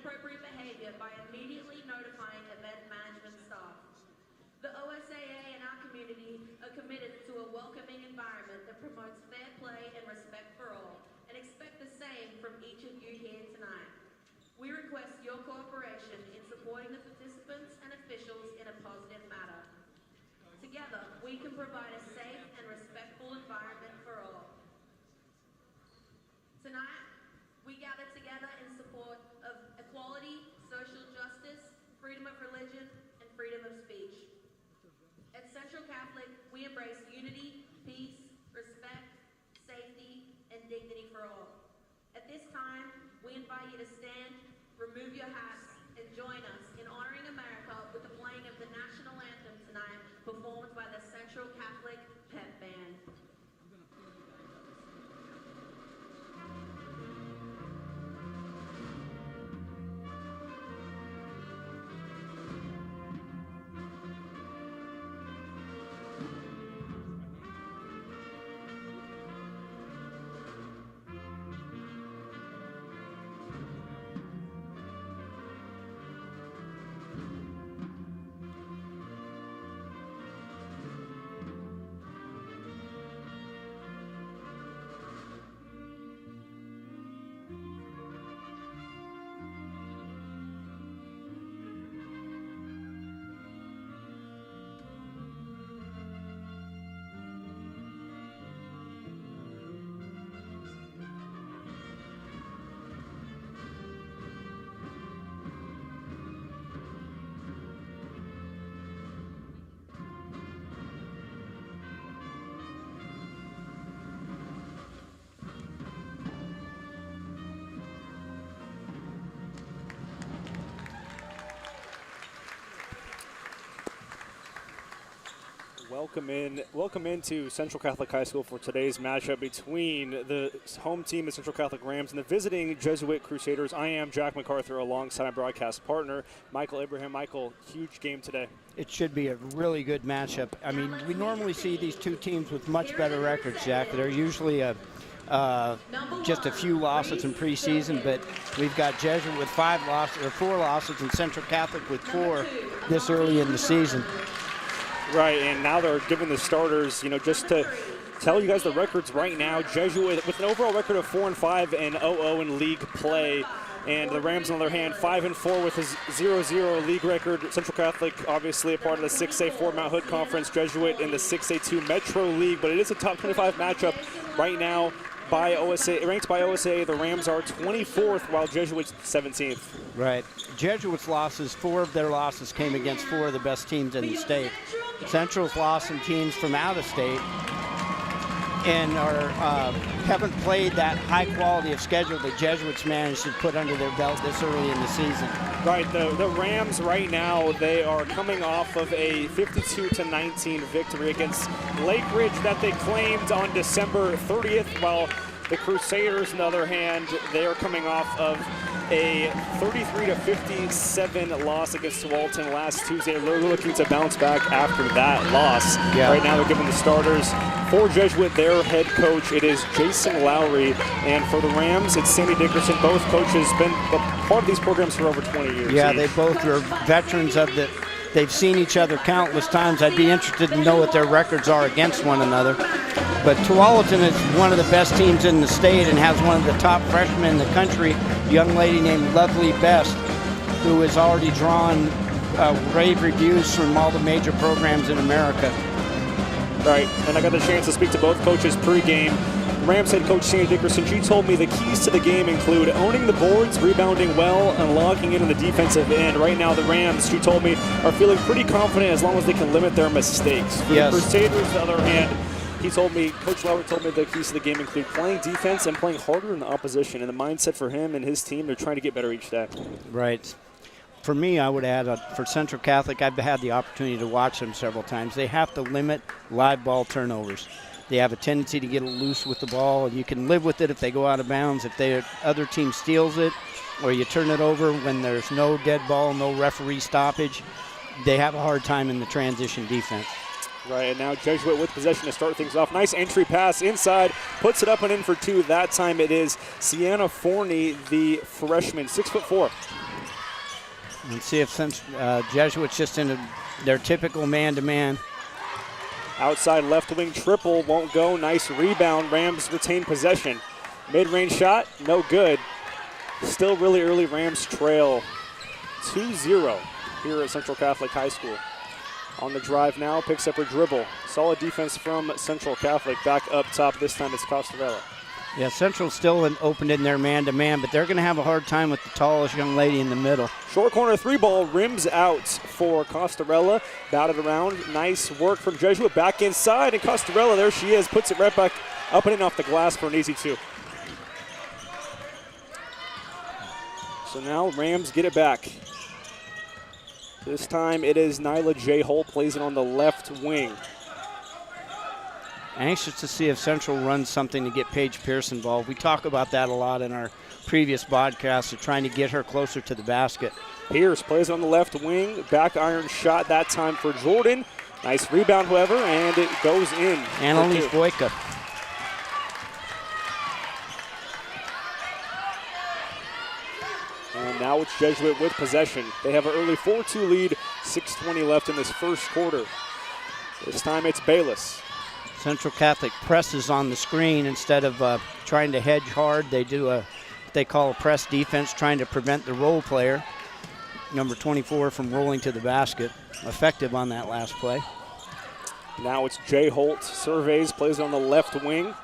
inappropriate behavior by immediately notifying event management staff. The OSAA and our community are committed to a welcoming environment that promotes fair play and respect for all, and expect the same from each of you here tonight. We request your cooperation in supporting the participants and officials in a positive manner. Together, we can provide a safe and respectful environment for all. Tonight, we gather together in support of equality, social justice, freedom of religion, and freedom of speech. At Central Catholic, we embrace unity, peace, respect, safety, and dignity for all. At this time, we invite you to stand, remove your hats, and join us in honoring America with the playing of the national anthem tonight, performed by the Central Catholic Pep Band. Welcome into Central Catholic High School for today's matchup between the home team, the Central Catholic Rams, and the visiting Jesuit Crusaders. I am Jack McArthur alongside my broadcast partner, Michael Abraham. Michael, huge game today. It should be a really good matchup. I mean, we normally see these two teams with much better records, Jack. They're usually just a few losses in preseason, but we've got Jesuit with 4 losses, and Central Catholic with 4 this early in the season. Right, and now they're giving the starters, just to tell you guys the records right now. Jesuit with an overall record of 4-5 and 0-0 in league play. And the Rams, on the other hand, 5-4 with a 0-0 league record. Central Catholic, obviously a part of the 6A4 Mount Hood Conference. Jesuit in the 6A2 Metro League. But it is a top 25 matchup right now by OSA. Ranked by OSA, the Rams are 24th, while Jesuit's 17th. Right. Jesuit's losses, 4 of their losses came against 4 of the best teams in the state. Central's lost some teams from out of state and haven't played that high quality of schedule that Jesuits managed to put under their belt this early in the season. Right, the Rams right now, they are coming off of a 52-19 victory against Lake Ridge that they claimed on December 30th, while the Crusaders, on the other hand, they are coming off of a 33-57 loss against Walton last Tuesday. They're looking to bounce back after that loss. Yeah. Right now they're giving the starters for Jesuit their head coach. It is Jason Lowry, and for the Rams, it's Sandy Dickerson. Both coaches been a part of these programs for over 20 years. Yeah, they both are veterans of the. They've seen each other countless times. I'd be interested to know what their records are against one another. But Tualatin is one of the best teams in the state and has one of the top freshmen in the country, a young lady named Lovely Best, who has already drawn rave reviews from all the major programs in America. Right, and I got the chance to speak to both coaches pregame. Rams head coach Sandy Dickerson, she told me the keys to the game include owning the boards, rebounding well, and locking in on the defensive end. Right now, the Rams, she told me, are feeling pretty confident as long as they can limit their mistakes. For the Crusaders, on the other hand, Coach Lowry told me the keys to the game include playing defense and playing harder than the opposition. And the mindset for him and his team, they're trying to get better each day. Right. For me, I would add, for Central Catholic, I've had the opportunity to watch them several times. They have to limit live ball turnovers. They have a tendency to get loose with the ball, and you can live with it if they go out of bounds. If the other team steals it or you turn it over when there's no dead ball, no referee stoppage, they have a hard time in the transition defense. Right, and now Jesuit with possession to start things off. Nice entry pass inside, puts it up and in for 2. That time it is Sienna Forney, the freshman, 6'4". And see if Jesuit's just in their typical man-to-man. Outside left wing triple won't go. Nice rebound. Rams retain possession. Mid-range shot, no good. Still really early. Rams trail 2-0 here at Central Catholic High School. On the drive now, picks up her dribble. Solid defense from Central Catholic. Back up top, this time it's Costarella. Yeah, Central still opened in their man-to-man, but they're going to have a hard time with the tallest young lady in the middle. Short corner three ball, rims out for Costarella. Batted around, nice work from Jesuit. Back inside, and Costarella, there she is, puts it right back up and in off the glass for an easy two. So now Rams get it back. This time it is Nyla J. Holt, plays it on the left wing. Anxious to see if Central runs something to get Paige Pierce involved. We talk about that a lot in our previous podcasts of trying to get her closer to the basket. Pierce plays on the left wing. Back iron shot that time for Jordan. Nice rebound, however, and it goes in. Annalise Boyka. And now it's Jesuit with possession. They have an early 4-2 lead, 6:20 left in this first quarter. This time it's Bayless. Central Catholic presses on the screen instead of trying to hedge hard. They do what they call a press defense, trying to prevent the role player, number 24, from rolling to the basket. Effective on that last play. Now it's Jay Holt. Surveys, plays on the left wing.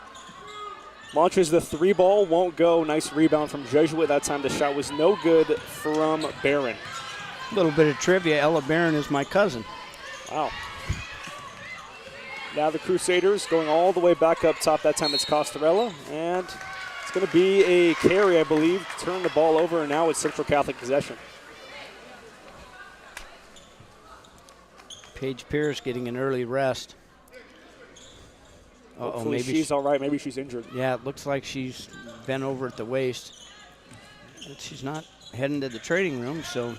Launches the three ball, won't go. Nice rebound from Jesuit. That time the shot was no good from Barron. A little bit of trivia, Ella Barron is my cousin. Wow. Now the Crusaders going all the way back up top. That time it's Costarella, and it's going to be a carry, I believe. Turn the ball over, and now it's Central Catholic possession. Paige Pierce getting an early rest. Hopefully maybe she's all right. Maybe she's injured. Yeah, it looks like she's bent over at the waist. But she's not heading to the training room, so.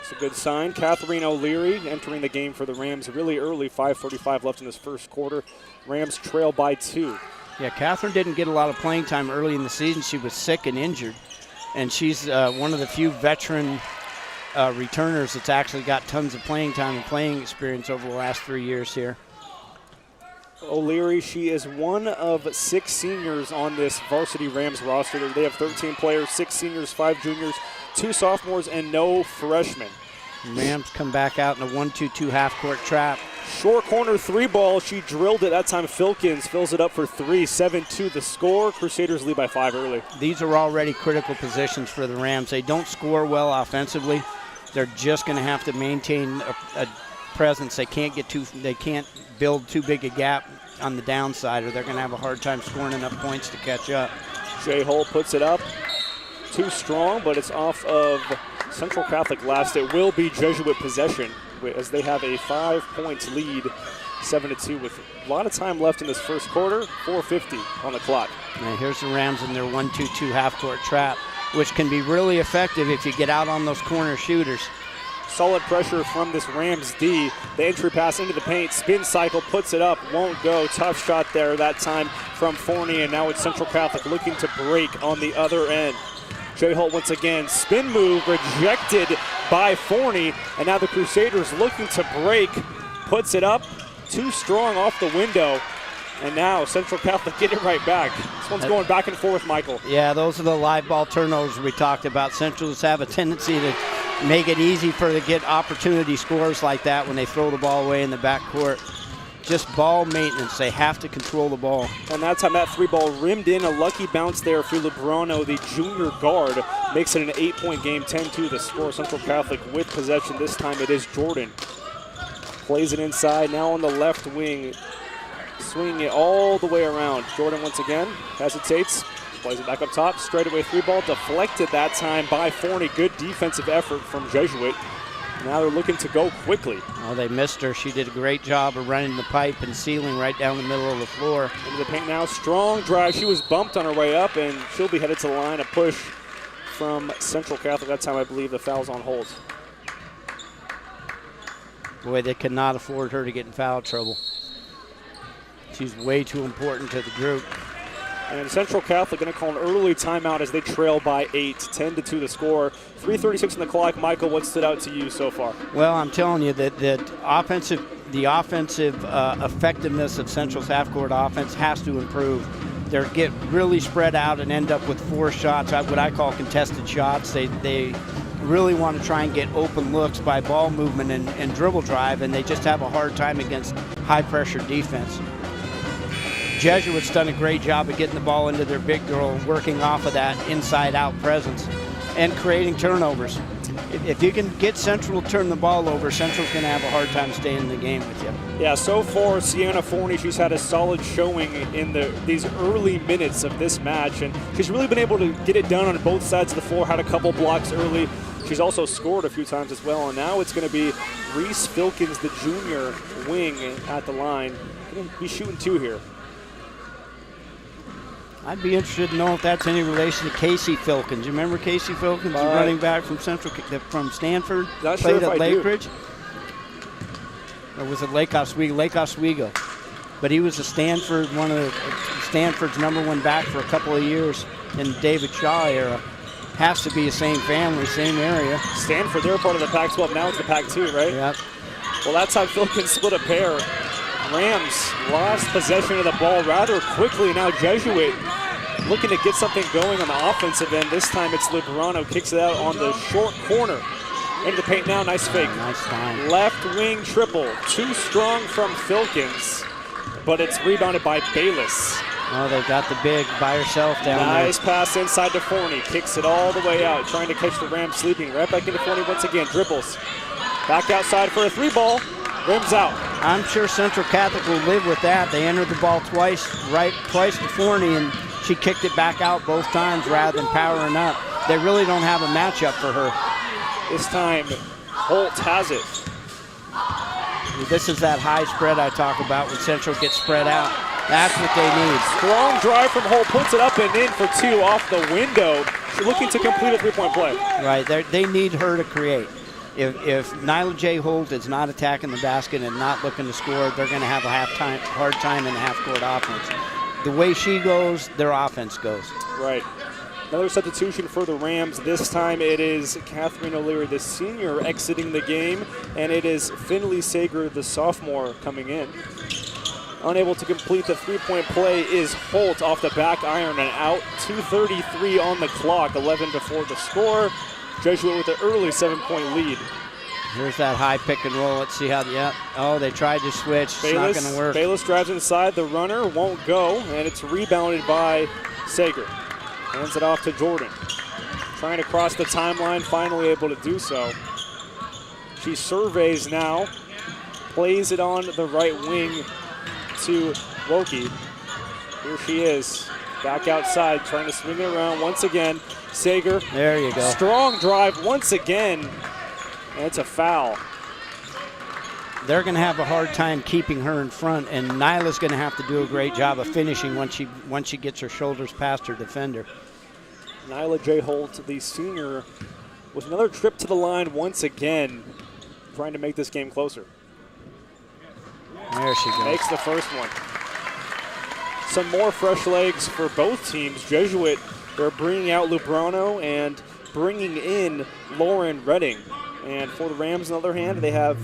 It's a good sign. Catherine O'Leary entering the game for the Rams really early. 5:45 left in this first quarter. Rams trail by 2. Yeah, Catherine didn't get a lot of playing time early in the season. She was sick and injured. And she's one of the few veteran returners that's actually got tons of playing time and playing experience over the last 3 years here. O'Leary, she is one of 6 seniors on this varsity Rams roster. They have 13 players, 6 seniors, 5 juniors, 2 sophomores, and no freshmen. Rams come back out in a 1-2-2 half-court trap. Short corner three ball. She drilled it. That time Filkins fills it up for 3. 7-2 the score. Crusaders lead by 5 early. These are already critical positions for the Rams. They don't score well offensively. They're just going to have to maintain a presence. They can't build too big a gap on the downside, or they're going to have a hard time scoring enough points to catch up. Jay Holt puts it up. Too strong, but it's off of Central Catholic last. It will be Jesuit possession as they have a 5-point lead, 7-2 with a lot of time left in this first quarter. 4:50 on the clock. Now here's the Rams in their 1-2-2 half-court trap, which can be really effective if you get out on those corner shooters. Solid pressure from this Rams D. The entry pass into the paint, spin cycle, puts it up, won't go. Tough shot there that time from Forney, and now it's Central Catholic looking to break on the other end. Jay Holt once again, spin move rejected by Forney, and now the Crusaders looking to break, puts it up, too strong off the window, and now Central Catholic get it right back. This one's going back and forth, Michael. Yeah, those are the live ball turnovers we talked about. Centrals have a tendency to make it easy for them to get opportunity scores like that when they throw the ball away in the backcourt. Just ball maintenance. They have to control the ball. And that time that three ball rimmed in. A lucky bounce there for Lubrano, the junior guard. Makes it an 8-point game, 10-2 the score. Central Catholic with possession. This time it is Jordan. Plays it inside, now on the left wing. Swinging it all the way around. Jordan once again hesitates. Plays it back up top. Straightaway three ball deflected that time by Forney. Good defensive effort from Jesuit. Now they're looking to go quickly. Oh, they missed her. She did a great job of running the pipe and sealing right down the middle of the floor. Into the paint now. Strong drive. She was bumped on her way up, and she'll be headed to the line. A push from Central Catholic. That time, I believe, the foul's on hold. Boy, they cannot afford her to get in foul trouble. She's way too important to the group. And Central Catholic going to call an early timeout as they trail by 8, 10-2 the score. 3:36 on the clock. Michael, what stood out to you so far? Well, I'm telling you that the offensive effectiveness of Central's half-court offense has to improve. They get really spread out and end up with 4 shots, what I call contested shots. They really want to try and get open looks by ball movement and dribble drive, and they just have a hard time against high-pressure defense. Jesuit's done a great job of getting the ball into their big girl, working off of that inside-out presence and creating turnovers. If you can get Central to turn the ball over, Central's going to have a hard time staying in the game with you. Yeah, so far, Sienna Forney, she's had a solid showing in these early minutes of this match, and she's really been able to get it done on both sides of the floor, had a couple blocks early. She's also scored a few times as well, and now it's going to be Reese Filkins, the junior wing, at the line. Going to be shooting 2 here. I'd be interested to know if that's any relation to Casey Filkins. You remember Casey Filkins, the running back from Stanford? Not played sure at Lake do. Ridge? Or was it Lake Oswego? Lake Oswego. But he was one of Stanford's #1 back for a couple of years in the David Shaw era. Has to be the same family, same area. Stanford, they're part of the Pac-12. Now it's the Pac-2, right? Yep. Well, that's how Filkins split a pair. Rams lost possession of the ball rather quickly. Now Jesuit looking to get something going on the offensive end. This time it's Lubrano, kicks it out on the short corner. Into the paint now, nice fake. Nice time. Left wing triple, too strong from Filkins, but it's rebounded by Bayless. Oh, they've got the big by herself down there. Nice pass inside to Forney, kicks it all the way out, trying to catch the Rams sleeping. Right back into Forney once again, dribbles. Back outside for a 3-ball, rims out. I'm sure Central Catholic will live with that. They entered the ball twice to Forney, and she kicked it back out both times rather than powering up. They really don't have a matchup for her. This time, Holt has it. This is that high spread I talk about when Central gets spread out. That's what they need. Strong drive from Holt, puts it up and in for 2 off the window. She's looking to complete a 3-point play. Right, they need her to create. If Nyla J. Holt is not attacking the basket and not looking to score, they're going to have a hard time in the half-court offense. The way she goes, their offense goes. Right. Another substitution for the Rams. This time it is Catherine O'Leary, the senior, exiting the game, and it is Finley Sager, the sophomore, coming in. Unable to complete the 3-point play is Holt off the back iron and out. 2:33 on the clock, 11-4 the score. Jesuit with an early 7-point lead. Here's that high pick and roll. Let's see how, they tried to switch. It's not going to work. Bayless drives inside. The runner won't go, and it's rebounded by Sager. Hands it off to Jordan. Trying to cross the timeline, finally able to do so. She surveys now, plays it on the right wing to Wokey. Here she is, back outside, trying to swing it around once again. Sager. There you go. Strong drive once again, and it's a foul. They're going to have a hard time keeping her in front, and Nyla's going to have to do a great job of finishing once she gets her shoulders past her defender. Nyla J. Holt, the senior, with another trip to the line once again, trying to make this game closer. There she goes. Makes the first one. Some more fresh legs for both teams. Jesuit, they're bringing out Lubrano and bringing in Lauren Redding. And for the Rams, on the other hand, they have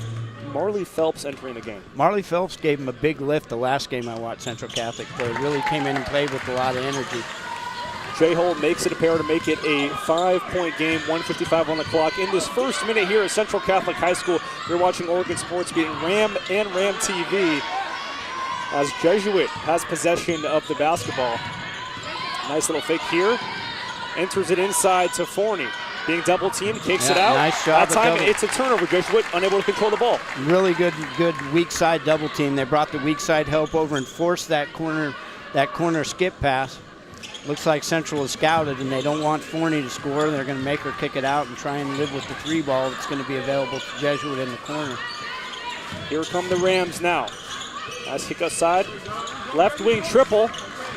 Marley Phelps entering the game. Marley Phelps gave him a big lift the last game I watched Central Catholic play. Really came in and played with a lot of energy. J. Holt makes it a pair to make it a 5-point game, 1:55 on the clock. In this first minute here at Central Catholic High School, you're watching Oregon Sports getting Ram and Ram TV as Jesuit has possession of the basketball. Nice little fake here. Enters it inside to Forney. Being double teamed, kicks it out. Nice job. That time it's a turnover. Jesuit unable to control the ball. Really good weak side double team. They brought the weak side help over and forced that corner skip pass. Looks like Central is scouted and they don't want Forney to score. They're going to make her kick it out and try and live with the 3 ball that's going to be available to Jesuit in the corner. Here come the Rams now. Nice kick outside. Left wing triple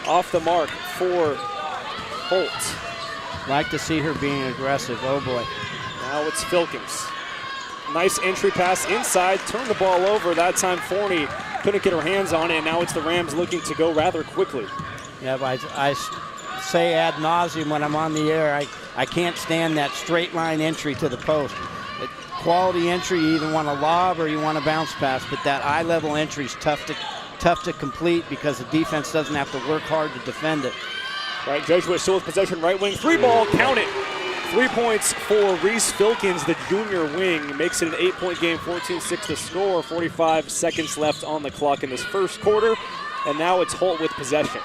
off the mark for Holt. Like to see her being aggressive. Oh boy. Now it's Filkins. Nice entry pass inside. Turned the ball over. That time Forney couldn't get her hands on it. And now it's the Rams looking to go rather quickly. Yeah, I say ad nauseum when I'm on the air, I can't stand that straight line entry to the post. Quality entry, you either want to lob or you want to bounce pass, but that eye level entry is tough to complete because the defense doesn't have to work hard to defend it. Right, Jesuit still with possession, right wing, 3-ball, count it. 3 points for Reese Filkins, the junior wing. Makes it an 8-point game, 14-6 to score. 45 seconds left on the clock in this first quarter. And now it's Holt with possession.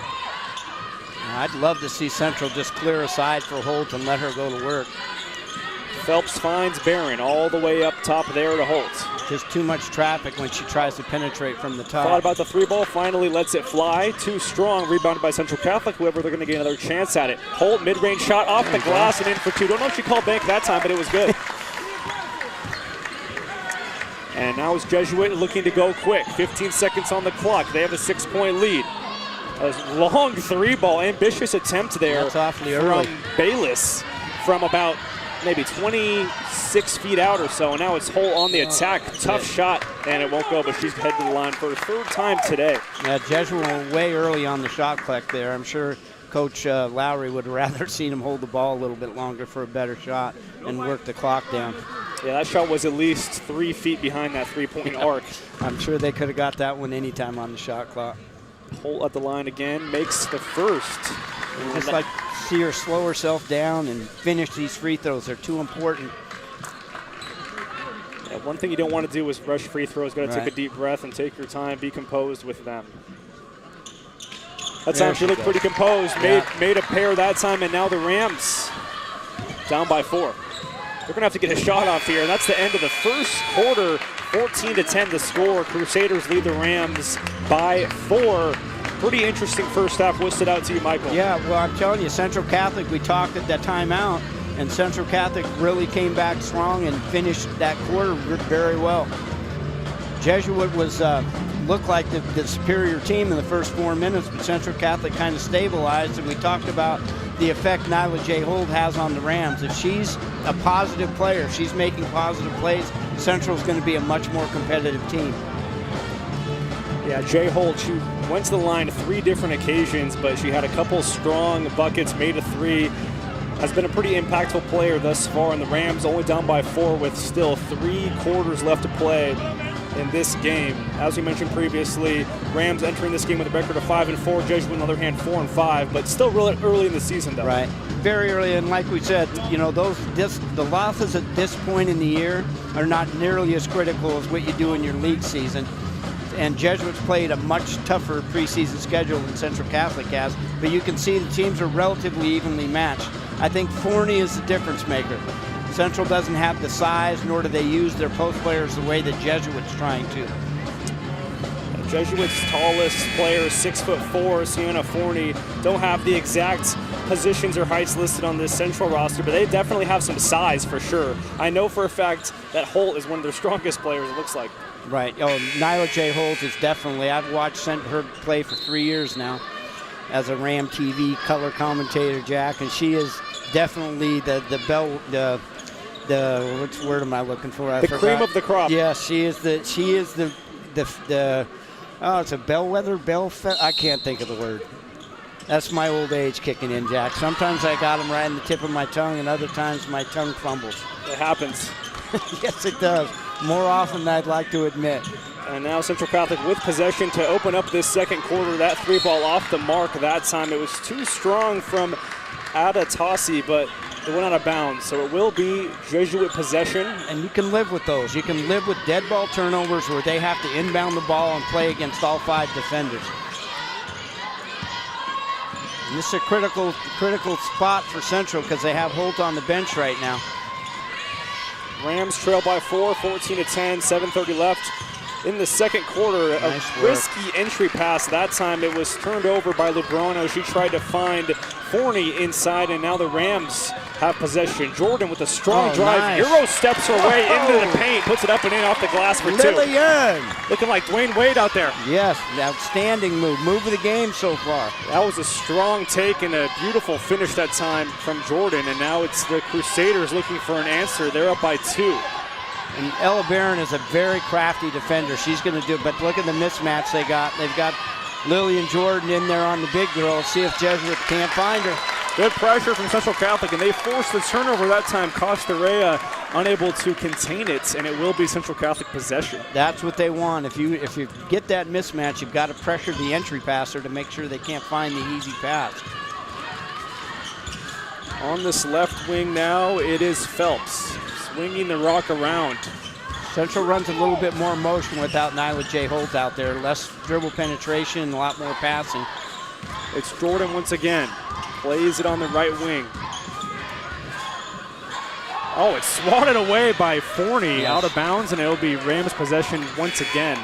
I'd love to see Central just clear aside for Holt and let her go to work. Phelps finds Barron all the way up top there to Holt. Just too much traffic when she tries to penetrate from the top. Thought about the 3-ball, finally lets it fly. Too strong, rebounded by Central Catholic. Whoever, they're going to get another chance at it. Holt, mid-range shot off the glass and in for 2. Don't know if she called bank that time, but it was good. And now it's Jesuit looking to go quick. 15 seconds on the clock. They have a 6-point lead. A long 3-ball, ambitious attempt there. That's awfully early. From Bayless from about maybe 26 feet out or so. And now it's Holt on the attack. Tough shot, and it won't go, but she's headed to the line for a 3rd time today. Yeah, Jesuit went way early on the shot clock there. I'm sure Coach Lowry would have rather seen him hold the ball a little bit longer for a better shot and work the clock down. Yeah, that shot was at least 3 feet behind that 3-point arc. I'm sure they could have got that one anytime on the shot clock. Holt at the line again, makes the first. Just like see her slow herself down and finish these free throws. They're too important. Yeah, one thing you don't want to do is rush free throws. Got to take a deep breath and take your time, be composed with them. That time she looked pretty composed, made a pair that time, and now the Rams down by 4. They're going to have to get a shot off here, and that's the end of the first quarter. 14-10 the score. Crusaders lead the Rams by 4. Pretty interesting first half. What stood out to you, Michael? Yeah, well, I'm telling you, Central Catholic, we talked at that timeout, and Central Catholic really came back strong and finished that quarter very well. Jesuit was looked like the superior team in the first 4 minutes, but Central Catholic kind of stabilized, and we talked about the effect Nyla J. Holt has on the Rams. If she's a positive player, if she's making positive plays, Central's going to be a much more competitive team. Yeah, J. Holt, she went to the line 3 different occasions, but she had a couple strong buckets, made a 3. Has been a pretty impactful player thus far, and the Rams only down by 4 with still 3 quarters left to play in this game. As we mentioned previously, Rams entering this game with a record of 5-4, Jesuit on the other hand 4-5, but still really early in the season though. Right, very early, and like we said, you know, the losses at this point in the year are not nearly as critical as what you do in your league season. And Jesuits played a much tougher preseason schedule than Central Catholic has, but you can see the teams are relatively evenly matched. I think Forney is the difference maker. Central doesn't have the size, nor do they use their post players the way the Jesuits trying to. Jesuits' tallest player is 6'4", Sienna Forney. Don't have the exact positions or heights listed on this Central roster, but they definitely have some size for sure. I know for a fact that Holt is one of their strongest players, it looks like. Right. Oh, Nyla J. Holt is definitely, I've watched her play for 3 years now as a Ram TV color commentator, Jack, and she is definitely the which word am I looking for? The cream of the crop. Yes, she is the it's a bellwether, I can't think of the word. That's my old age kicking in, Jack. Sometimes I got them right in the tip of my tongue, and other times my tongue fumbles. It happens. Yes, it does. More often than I'd like to admit. And now Central Catholic with possession to open up this second quarter. That 3-ball off the mark that time. It was too strong from Ada Tossi, but it went out of bounds. So it will be Jesuit possession. And you can live with those. You can live with dead ball turnovers where they have to inbound the ball and play against all 5 defenders. And this is a critical spot for Central because they have Holt on the bench right now. Rams trail by 4, 14-10, 7:30 left in the second quarter. Nice a risky entry pass. That time it was turned over by Lubrano. She tried to find Forney inside, and now the Rams have possession. Jordan with a strong drive. Nice. Euro steps her way into the paint, puts it up and in off the glass for 2. Lily Young. Looking like Dwayne Wade out there. Yes, outstanding move. Move of the game so far. That was a strong take and a beautiful finish that time from Jordan, and now it's the Crusaders looking for an answer. They're up by 2. And Ella Barron is a very crafty defender. She's going to do it, but look at the mismatch they got. They've got Lillian Jordan in there on the big girl. See if Jesuit can't find her. Good pressure from Central Catholic, and they forced the turnover that time. Costa Rea unable to contain it, and it will be Central Catholic possession. That's what they want. If you get that mismatch, you've got to pressure the entry passer to make sure they can't find the easy pass. On this left wing now, it is Phelps swinging the rock around. Central runs a little bit more motion without Nyla J. Holt out there. Less dribble penetration and a lot more passing. It's Jordan once again. Plays it on the right wing. Oh, it's swatted away by Forney, out of bounds, and it'll be Rams possession once again.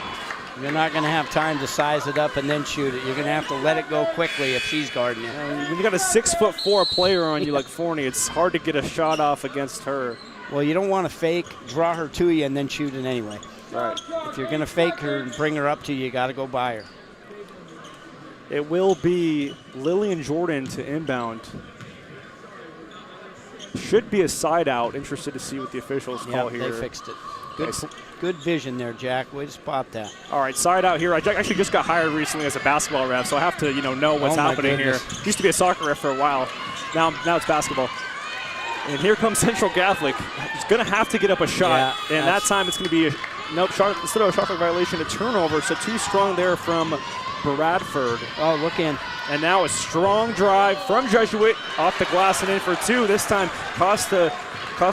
You're not going to have time to size it up and then shoot it. You're going to have to let it go quickly if she's guarding it. When you got a 6'4" player on you like Forney, it's hard to get a shot off against her. Well, you don't want to fake, draw her to you, and then shoot it anyway. Right. If you're going to fake her and bring her up to you, you got to go by her. It will be Lillian Jordan to inbound. Should be a side out. Interested to see what the officials call here. They fixed it. Good vision there, Jack. Way to spot that. All right, side out here. I actually just got hired recently as a basketball ref, so I have to know what's happening here. Used to be a soccer ref for a while. Now it's basketball. And here comes Central Catholic. It's going to have to get up a shot, and that time it's going to be instead of a shot clock violation, a turnover. So too strong there from Bradford. Oh, look in. And now a strong drive from Jesuit off the glass and in for two. This time Costa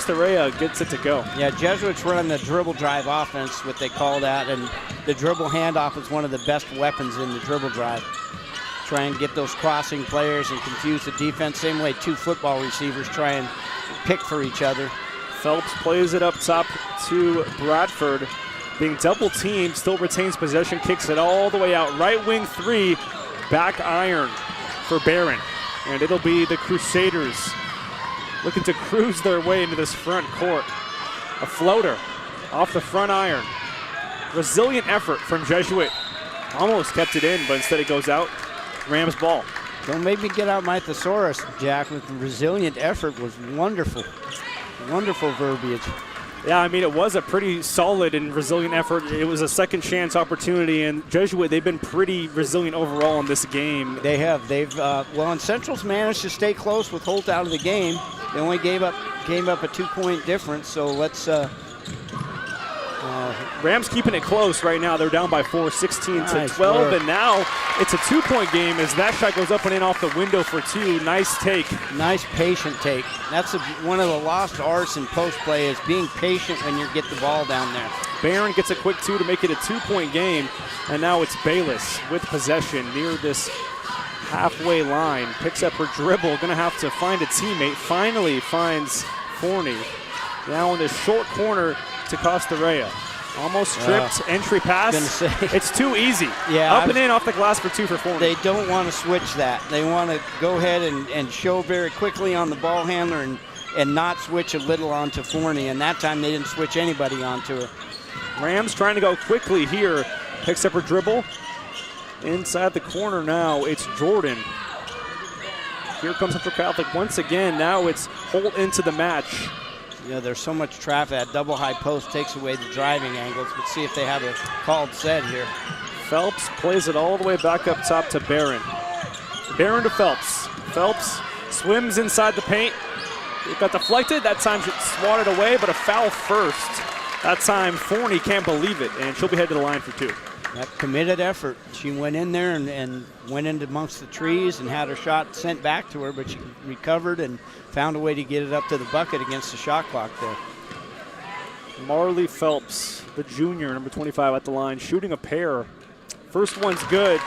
Rea gets it to go. Yeah, Jesuits run the dribble drive offense, what they call that, and the dribble handoff is one of the best weapons in the dribble drive. Try and get those crossing players and confuse the defense. Same way two football receivers try and pick for each other. Phelps plays it up top to Bradford. Being double teamed, still retains possession, kicks it all the way out. Right wing three, back iron for Barron. And it'll be the Crusaders looking to cruise their way into this front court. A floater off the front iron. Resilient effort from Jesuit. Almost kept it in, but instead it goes out. Rams ball. Don't make me get out my thesaurus, Jack, with the resilient effort was wonderful. Wonderful verbiage. Yeah, I mean, it was a pretty solid and resilient effort. It was a second chance opportunity, and Jesuit, they've been pretty resilient overall in this game. They have. And Central's managed to stay close with Holt out of the game. They only gave up a 2-point difference, so let's... Rams keeping it close right now. They're down by 4, 16-12, and now it's a 2-point game as that shot goes up and in off the window for two. Nice take. Nice patient take. That's one of the lost arts in post play is being patient when you get the ball down there. Barron gets a quick two to make it a 2-point game, and now it's Bayless with possession near this halfway line. Picks up her dribble, gonna have to find a teammate. Finally finds Forney. Now in the short corner to Costa Rea. Almost tripped, entry pass. It's too easy. Yeah, up and in off the glass for two for Forney. They don't want to switch that. They want to go ahead and show very quickly on the ball handler and not switch a little onto Forney. And that time they didn't switch anybody onto her. Rams trying to go quickly here. Picks up her dribble. Inside the corner now, it's Jordan. Here comes Central Catholic once again. Now it's Holt into the match. There's so much traffic. That double high post takes away the driving angles. Let's see if they have a called set here. Phelps plays it all the way back up top to Barron. Barron to Phelps. Phelps swims inside the paint. It got deflected. That time she swatted away, but a foul first. That time Forney can't believe it, and she'll be headed to the line for two. That committed effort. She went in there and went into amongst the trees and had her shot sent back to her, but she recovered and found a way to get it up to the bucket against the shot clock there. Marley Phelps, the junior, number 25 at the line, shooting a pair. First one's good.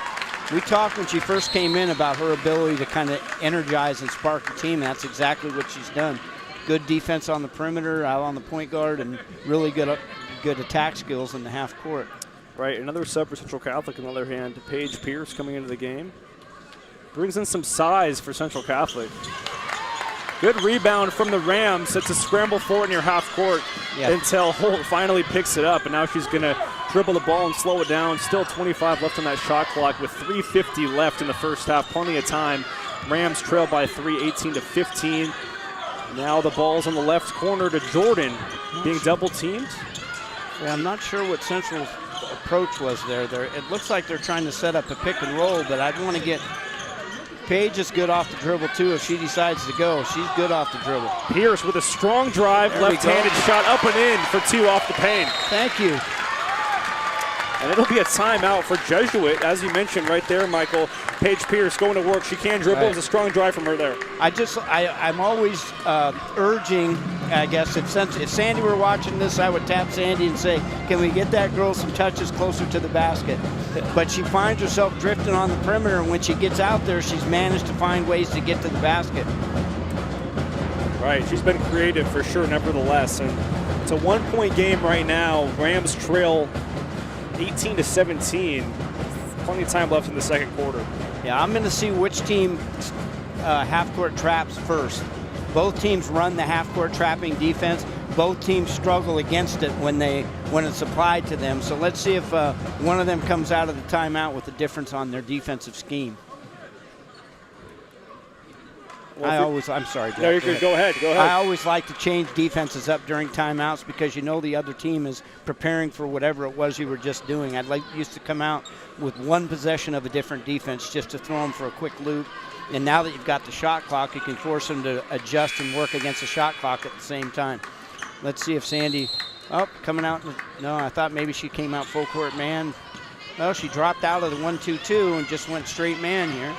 We talked when she first came in about her ability to kind of energize and spark the team. That's exactly what she's done. Good defense on the perimeter, out on the point guard, and really good attack skills in the half court. Right, another sub for Central Catholic on the other hand. Paige Pierce coming into the game. Brings in some size for Central Catholic. Good rebound from the Rams. It's a scramble forward near half court until Holt finally picks it up. And now she's going to dribble the ball and slow it down. Still 25 left on that shot clock with 3:50 left in the first half. Plenty of time. Rams trail by 3, 18-15. Now the ball's on the left corner to Jordan. Being double teamed. Yeah, I'm not sure what Central's approach was there. It looks like they're trying to set up a pick and roll, but I'd want to get Paige is good off the dribble too if she decides to go. She's good off the dribble. Pierce with a strong drive, left-handed shot up and in for 2 off the paint. Thank you. And it'll be a timeout for Jesuit, as you mentioned right there, Michael. Paige Pierce going to work. She can dribble. It was a strong drive from her there. I'm always urging, I guess, if Sandy were watching this, I would tap Sandy and say, can we get that girl some touches closer to the basket? But she finds herself drifting on the perimeter, and when she gets out there, she's managed to find ways to get to the basket. Right, she's been creative for sure, nevertheless. And it's a 1-point game right now. Rams trail 18-17. Plenty of time left in the second quarter. Yeah, I'm going to see which team half-court traps first. Both teams run the half-court trapping defense. Both teams struggle against it when it's applied to them. So let's see if one of them comes out of the timeout with a difference on their defensive scheme. Well, I'm sorry, Jeff. No, you're good. Go ahead. I always like to change defenses up during timeouts because you know the other team is preparing for whatever it was you were just doing. Used to come out with one possession of a different defense just to throw them for a quick loop. And now that you've got the shot clock, you can force them to adjust and work against the shot clock at the same time. Let's see if Sandy, coming out. No, I thought maybe she came out full court man. Well, she dropped out of the 1-2-2 and just went straight man here.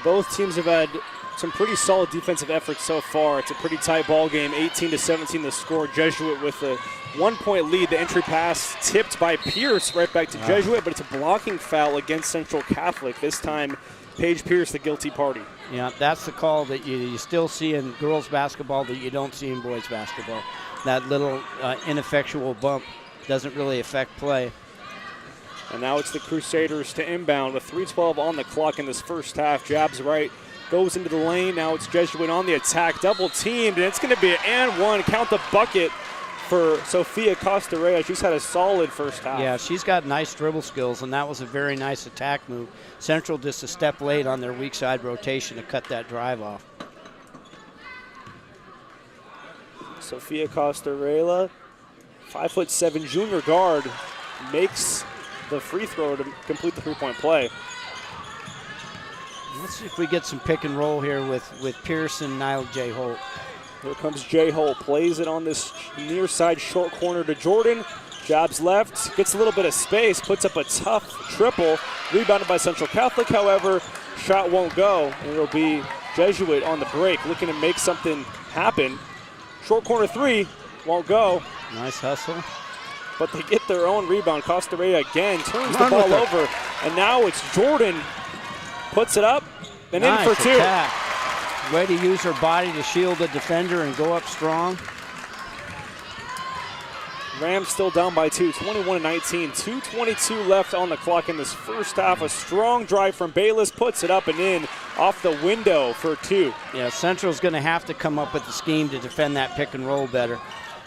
Both teams have had some pretty solid defensive efforts so far. It's a pretty tight ball game, 18-17 the score. Jesuit with a 1-point lead. The entry pass tipped by Pierce right back to Jesuit, but it's a blocking foul against Central Catholic. This time, Paige Pierce, the guilty party. Yeah, that's the call that you still see in girls basketball that you don't see in boys basketball. That little ineffectual bump doesn't really affect play. And now it's the Crusaders to inbound with 3:12 on the clock in this first half. Jabs right. Goes into the lane. Now it's Jesuit on the attack. Double teamed, and it's going to be an and one. Count the bucket for Sofia Costarella. She's had a solid first half. Yeah, she's got nice dribble skills, and that was a very nice attack move. Central just a step late on their weak side rotation to cut that drive off. Sofia Costarella, 5'7" junior guard, makes the free throw to complete the three-point play. Let's see if we get some pick and roll here with Pierce and Nyla J. Holt. Here comes J. Holt, plays it on this near side short corner to Jordan. Jabs left, gets a little bit of space, puts up a tough triple. Rebounded by Central Catholic, however, shot won't go. And it'll be Jesuit on the break, looking to make something happen. Short corner three, won't go. Nice hustle. But they get their own rebound. Costarella again turns the ball over. And now it's Jordan. Puts it up and nice in for two. Attack. Way to use her body to shield the defender and go up strong. Rams still down by 2, 21-19. 2:22 left on the clock in this first half. A strong drive from Bayless, puts it up and in off the window for 2. Yeah, Central's going to have to come up with a scheme to defend that pick and roll better.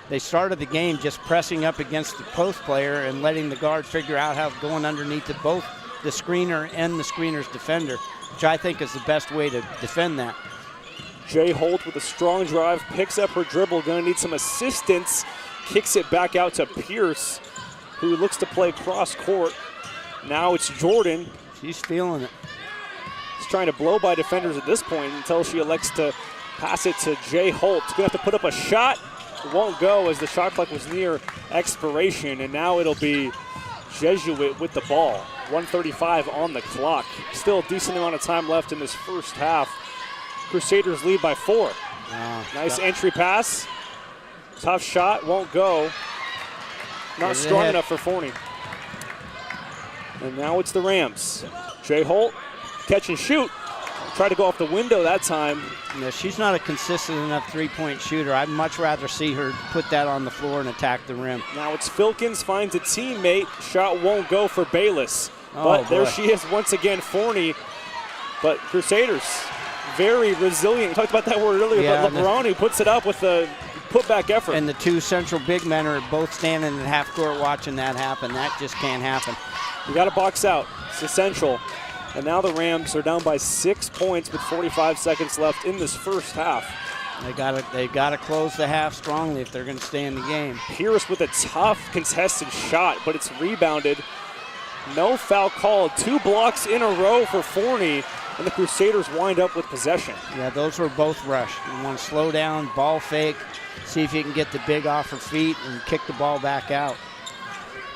They started the game just pressing up against the post player and letting the guard figure out how going underneath to both the screener and the screener's defender, which I think is the best way to defend that. Jay Holt with a strong drive, picks up her dribble, going to need some assistance, kicks it back out to Pierce, who looks to play cross court. Now it's Jordan. She's feeling it. She's trying to blow by defenders at this point until she elects to pass it to Jay Holt. Going to have to put up a shot. It won't go as the shot clock was near expiration, and now it'll be Jesuit with the ball. 1:35 on the clock. Still a decent amount of time left in this first half. Crusaders lead by 4. Nice entry pass. Tough shot, won't go. Not strong enough for Forney. And now it's the Rams. Jay Holt, catch and shoot. Tried to go off the window that time. Yeah, she's not a consistent enough three-point shooter. I'd much rather see her put that on the floor and attack the rim. Now it's Filkins, finds a teammate. Shot won't go for Bayless. But there she is once again, Forney. But Crusaders, very resilient. We talked about that word earlier, but Leveroni puts it up with a putback effort. And the two Central big men are both standing in half court watching that happen. That just can't happen. You got to box out. It's essential. And now the Rams are down by 6 points with 45 seconds left in this first half. They gotta close the half strongly if they're going to stay in the game. Pierce with a tough contested shot, but it's rebounded. No foul called. 2 blocks in a row for Forney, and the Crusaders wind up with possession. Yeah, those were both rushed. You want to slow down, ball fake, see if you can get the big off her feet and kick the ball back out.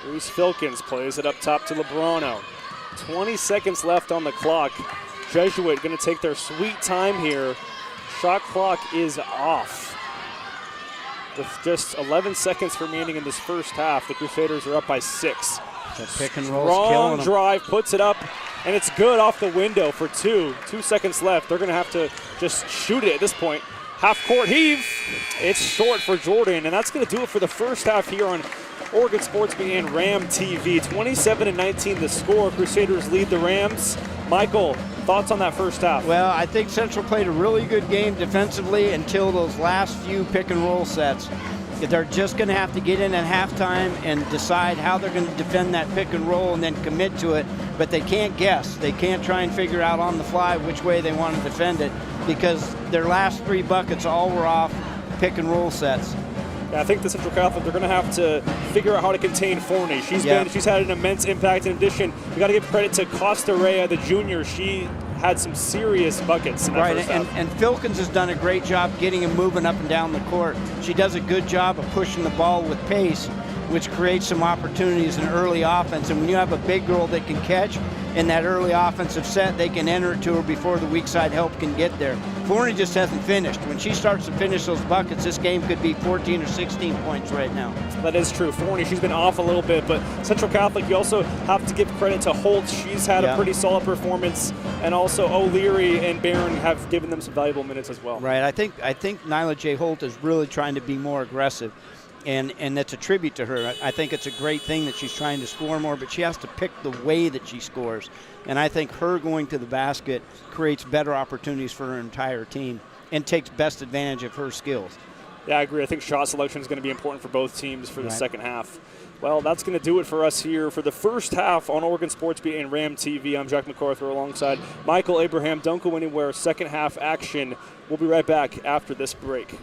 Reese Filkins plays it up top to Lebrano. 20 seconds left on the clock. Jesuit going to take their sweet time here. Shot clock is off. With just 11 seconds remaining in this first half, the Crusaders are up by 6. The pick and roll's killing them. Drive, puts it up, and it's good off the window for 2. 2 seconds left. They're going to have to just shoot it at this point. Half-court heave. It's short for Jordan, and that's going to do it for the first half here on Oregon Sportsman and Ram TV. 27-19 the score. Crusaders lead the Rams. Michael, thoughts on that first half? Well, I think Central played a really good game defensively until those last few pick and roll sets. They're just going to have to get in at halftime and decide how they're going to defend that pick and roll and then commit to it. But they can't guess. They can't try and figure out on the fly which way they want to defend it because their last 3 buckets all were off pick and roll sets. Yeah, I think the Central Catholic, they're going to have to figure out how to contain Forney. She's had an immense impact. In addition, we got to give credit to Costa Rea, the junior. She had some serious buckets in that first half. And Filkins has done a great job getting him moving up and down the court. She does a good job of pushing the ball with pace, which creates some opportunities in early offense. And when you have a big girl that can catch in that early offensive set, they can enter it to her before the weak side help can get there. Forney just hasn't finished. When she starts to finish those buckets, this game could be 14 or 16 points right now. That is true. Forney, she's been off a little bit, but Central Catholic, you also have to give credit to Holt. She's had a pretty solid performance, and also O'Leary and Barron have given them some valuable minutes as well. Right. I think Nyla J. Holt is really trying to be more aggressive. And that's a tribute to her. I think it's a great thing that she's trying to score more, but she has to pick the way that she scores. And I think her going to the basket creates better opportunities for her entire team and takes best advantage of her skills. Yeah, I agree. I think shot selection is going to be important for both teams for the second half. Well, that's going to do it for us here for the first half on Oregon Sports Beat and Ram TV. I'm Jack McArthur alongside Michael Abraham. Don't go anywhere. Second half action. We'll be right back after this break.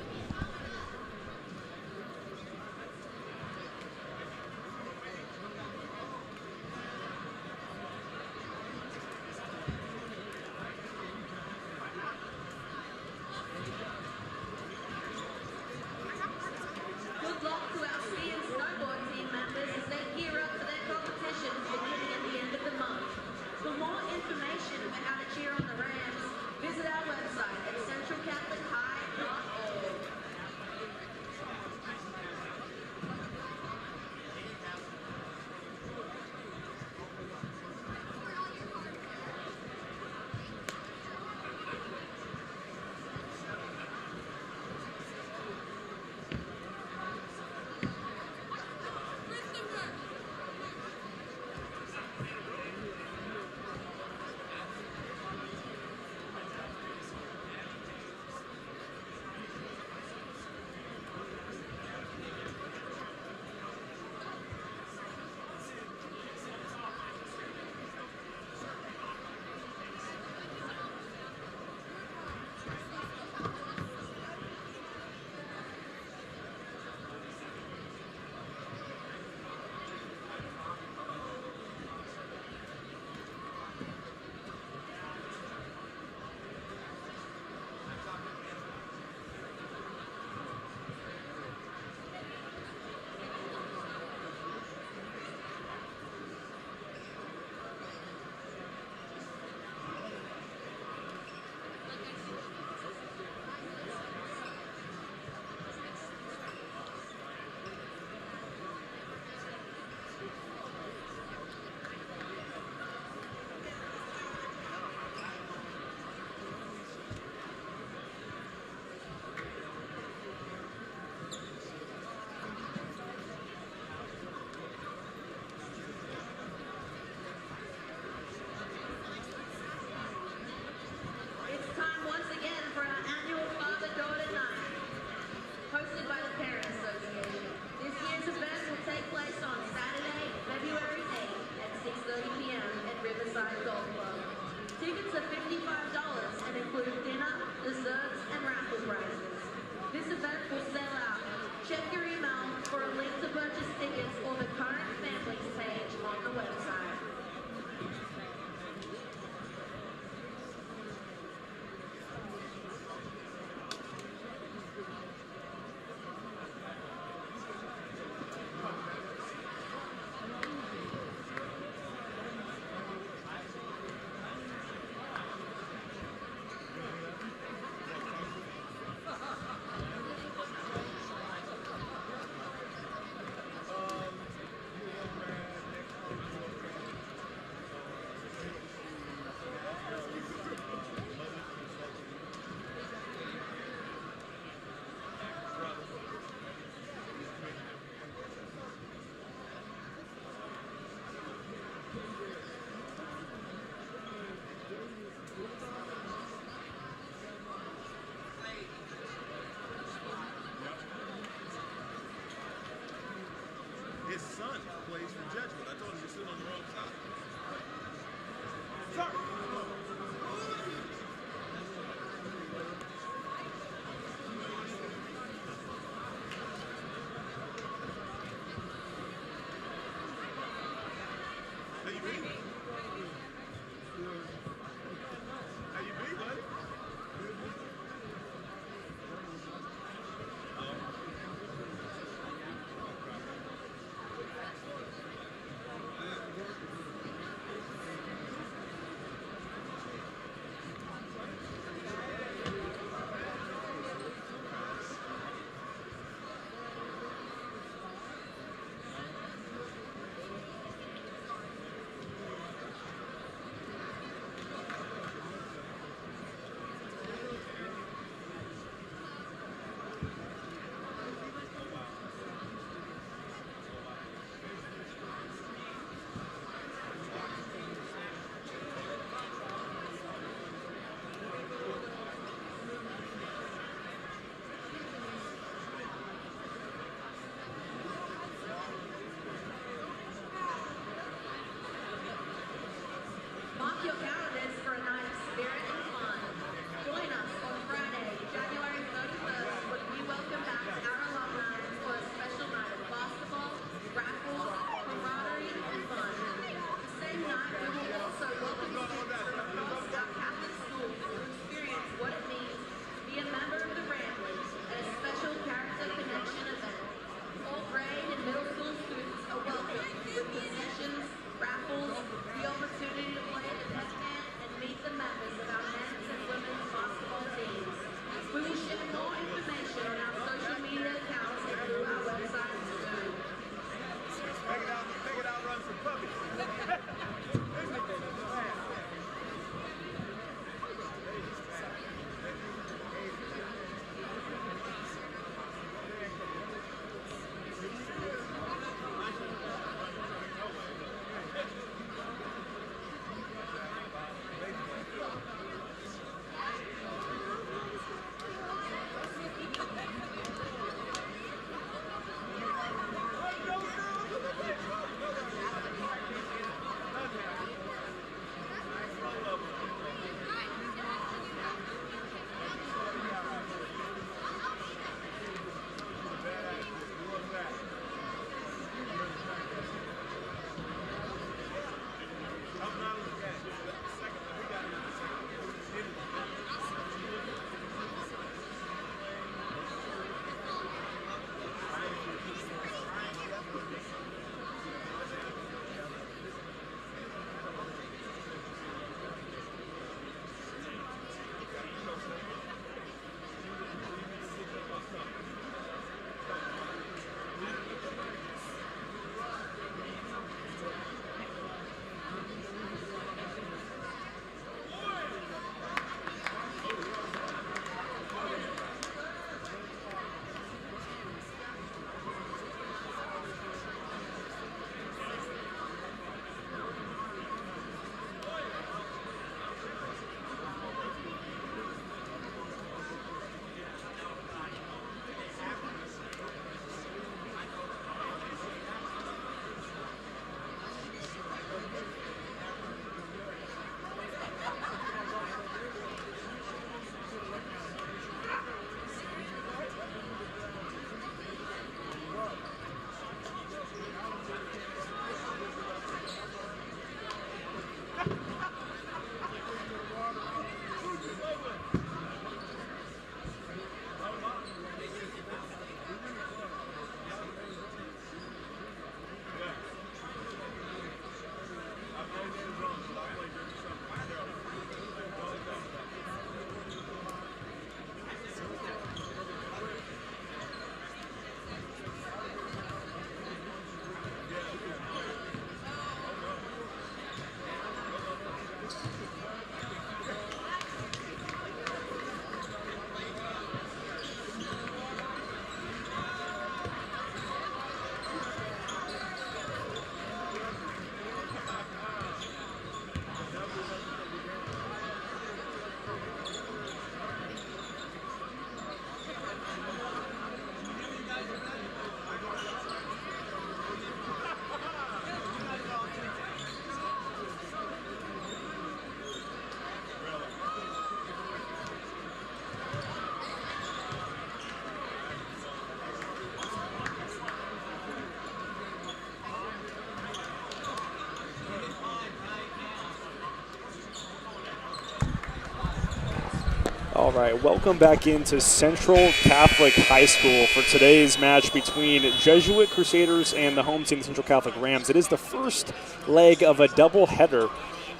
All right, welcome back into Central Catholic High School for today's match between Jesuit Crusaders and the home team, Central Catholic Rams. It is the first leg of a doubleheader,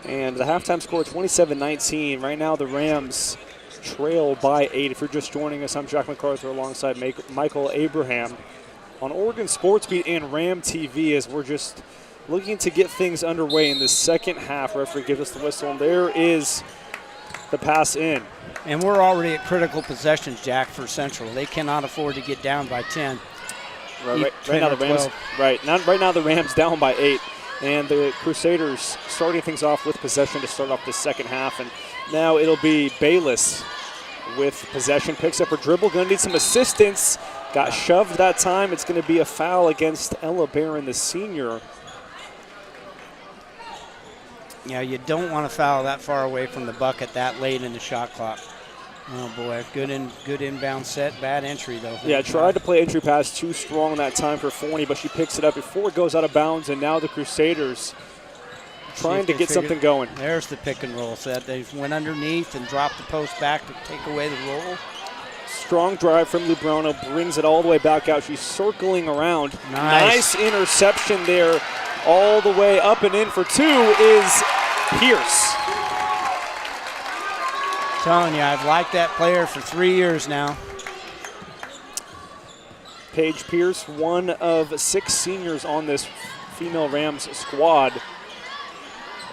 and the halftime score 27-19. Right now the Rams trail by 8. If you're just joining us, I'm Jack McArthur alongside Michael Abraham on Oregon Sports Beat and Ram TV, as we're just looking to get things underway in the second half. Referee gives us the whistle, and there is the pass in. And we're already at critical possessions, Jack, for Central. They cannot afford to get down by 10. Right now the Rams. Right now the Rams down by 8, and the Crusaders starting things off with possession to start off the second half. And now it'll be Bayless with possession, picks up her dribble. Going to need some assistance. Got shoved that time. It's going to be a foul against Ella Barron, the senior. Yeah, you don't want to foul that far away from the bucket that late in the shot clock. Oh boy, good inbound set, bad entry though. Yeah, tried to play entry pass too strong that time for Forney, but she picks it up before it goes out of bounds, and now the Crusaders trying to get something going. There's the pick and roll set. They went underneath and dropped the post back to take away the roll. Strong drive from Lubrano, brings it all the way back out. She's circling around. Nice interception there. All the way up and in for 2 is Pierce. Telling you, I've liked that player for 3 years now. Paige Pierce, one of 6 seniors on this female Rams squad.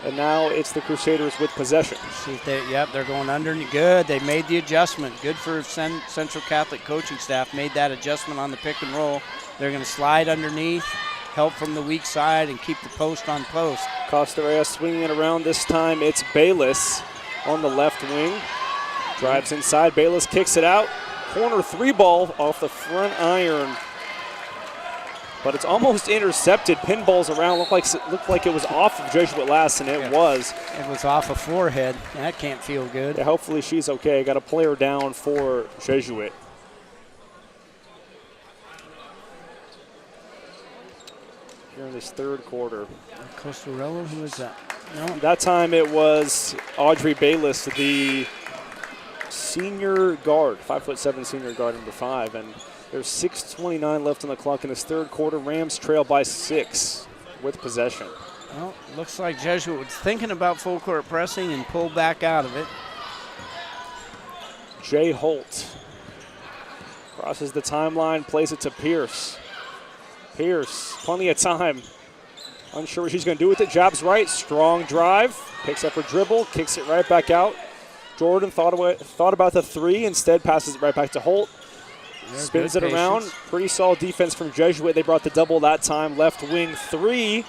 And now it's the Crusaders with possession. See if they're going under. Good, they made the adjustment. Good for Central Catholic coaching staff. Made that adjustment on the pick and roll. They're going to slide underneath, help from the weak side, and keep the post on post. Costa Reyes swinging it around this time. It's Bayless on the left wing. Drives inside. Bayless kicks it out. Corner 3 ball off the front iron. But it's almost intercepted. Pinballs around. Looked like it was off of Jesuit last, and it was. It was off a forehead. That can't feel good. Yeah, hopefully she's okay. Got a player down for Jesuit. Here in this third quarter. Costarello, who is that? No. That time it was Audrey Bayless, the senior guard, 5'7" senior guard, number 5. And there's 6:29 left on the clock in this third quarter. Rams trail by 6 with possession. Well, looks like Jesuit was thinking about full court pressing and pulled back out of it. Jay Holt crosses the timeline, plays it to Pierce. Pierce, plenty of time. Unsure what she's going to do with it. Jabs right, strong drive. Picks up her dribble, kicks it right back out. Jordan thought about the 3, instead passes it right back to Holt. Spins it around. Pretty solid defense from Jesuit. They brought the double that time. Left wing 3.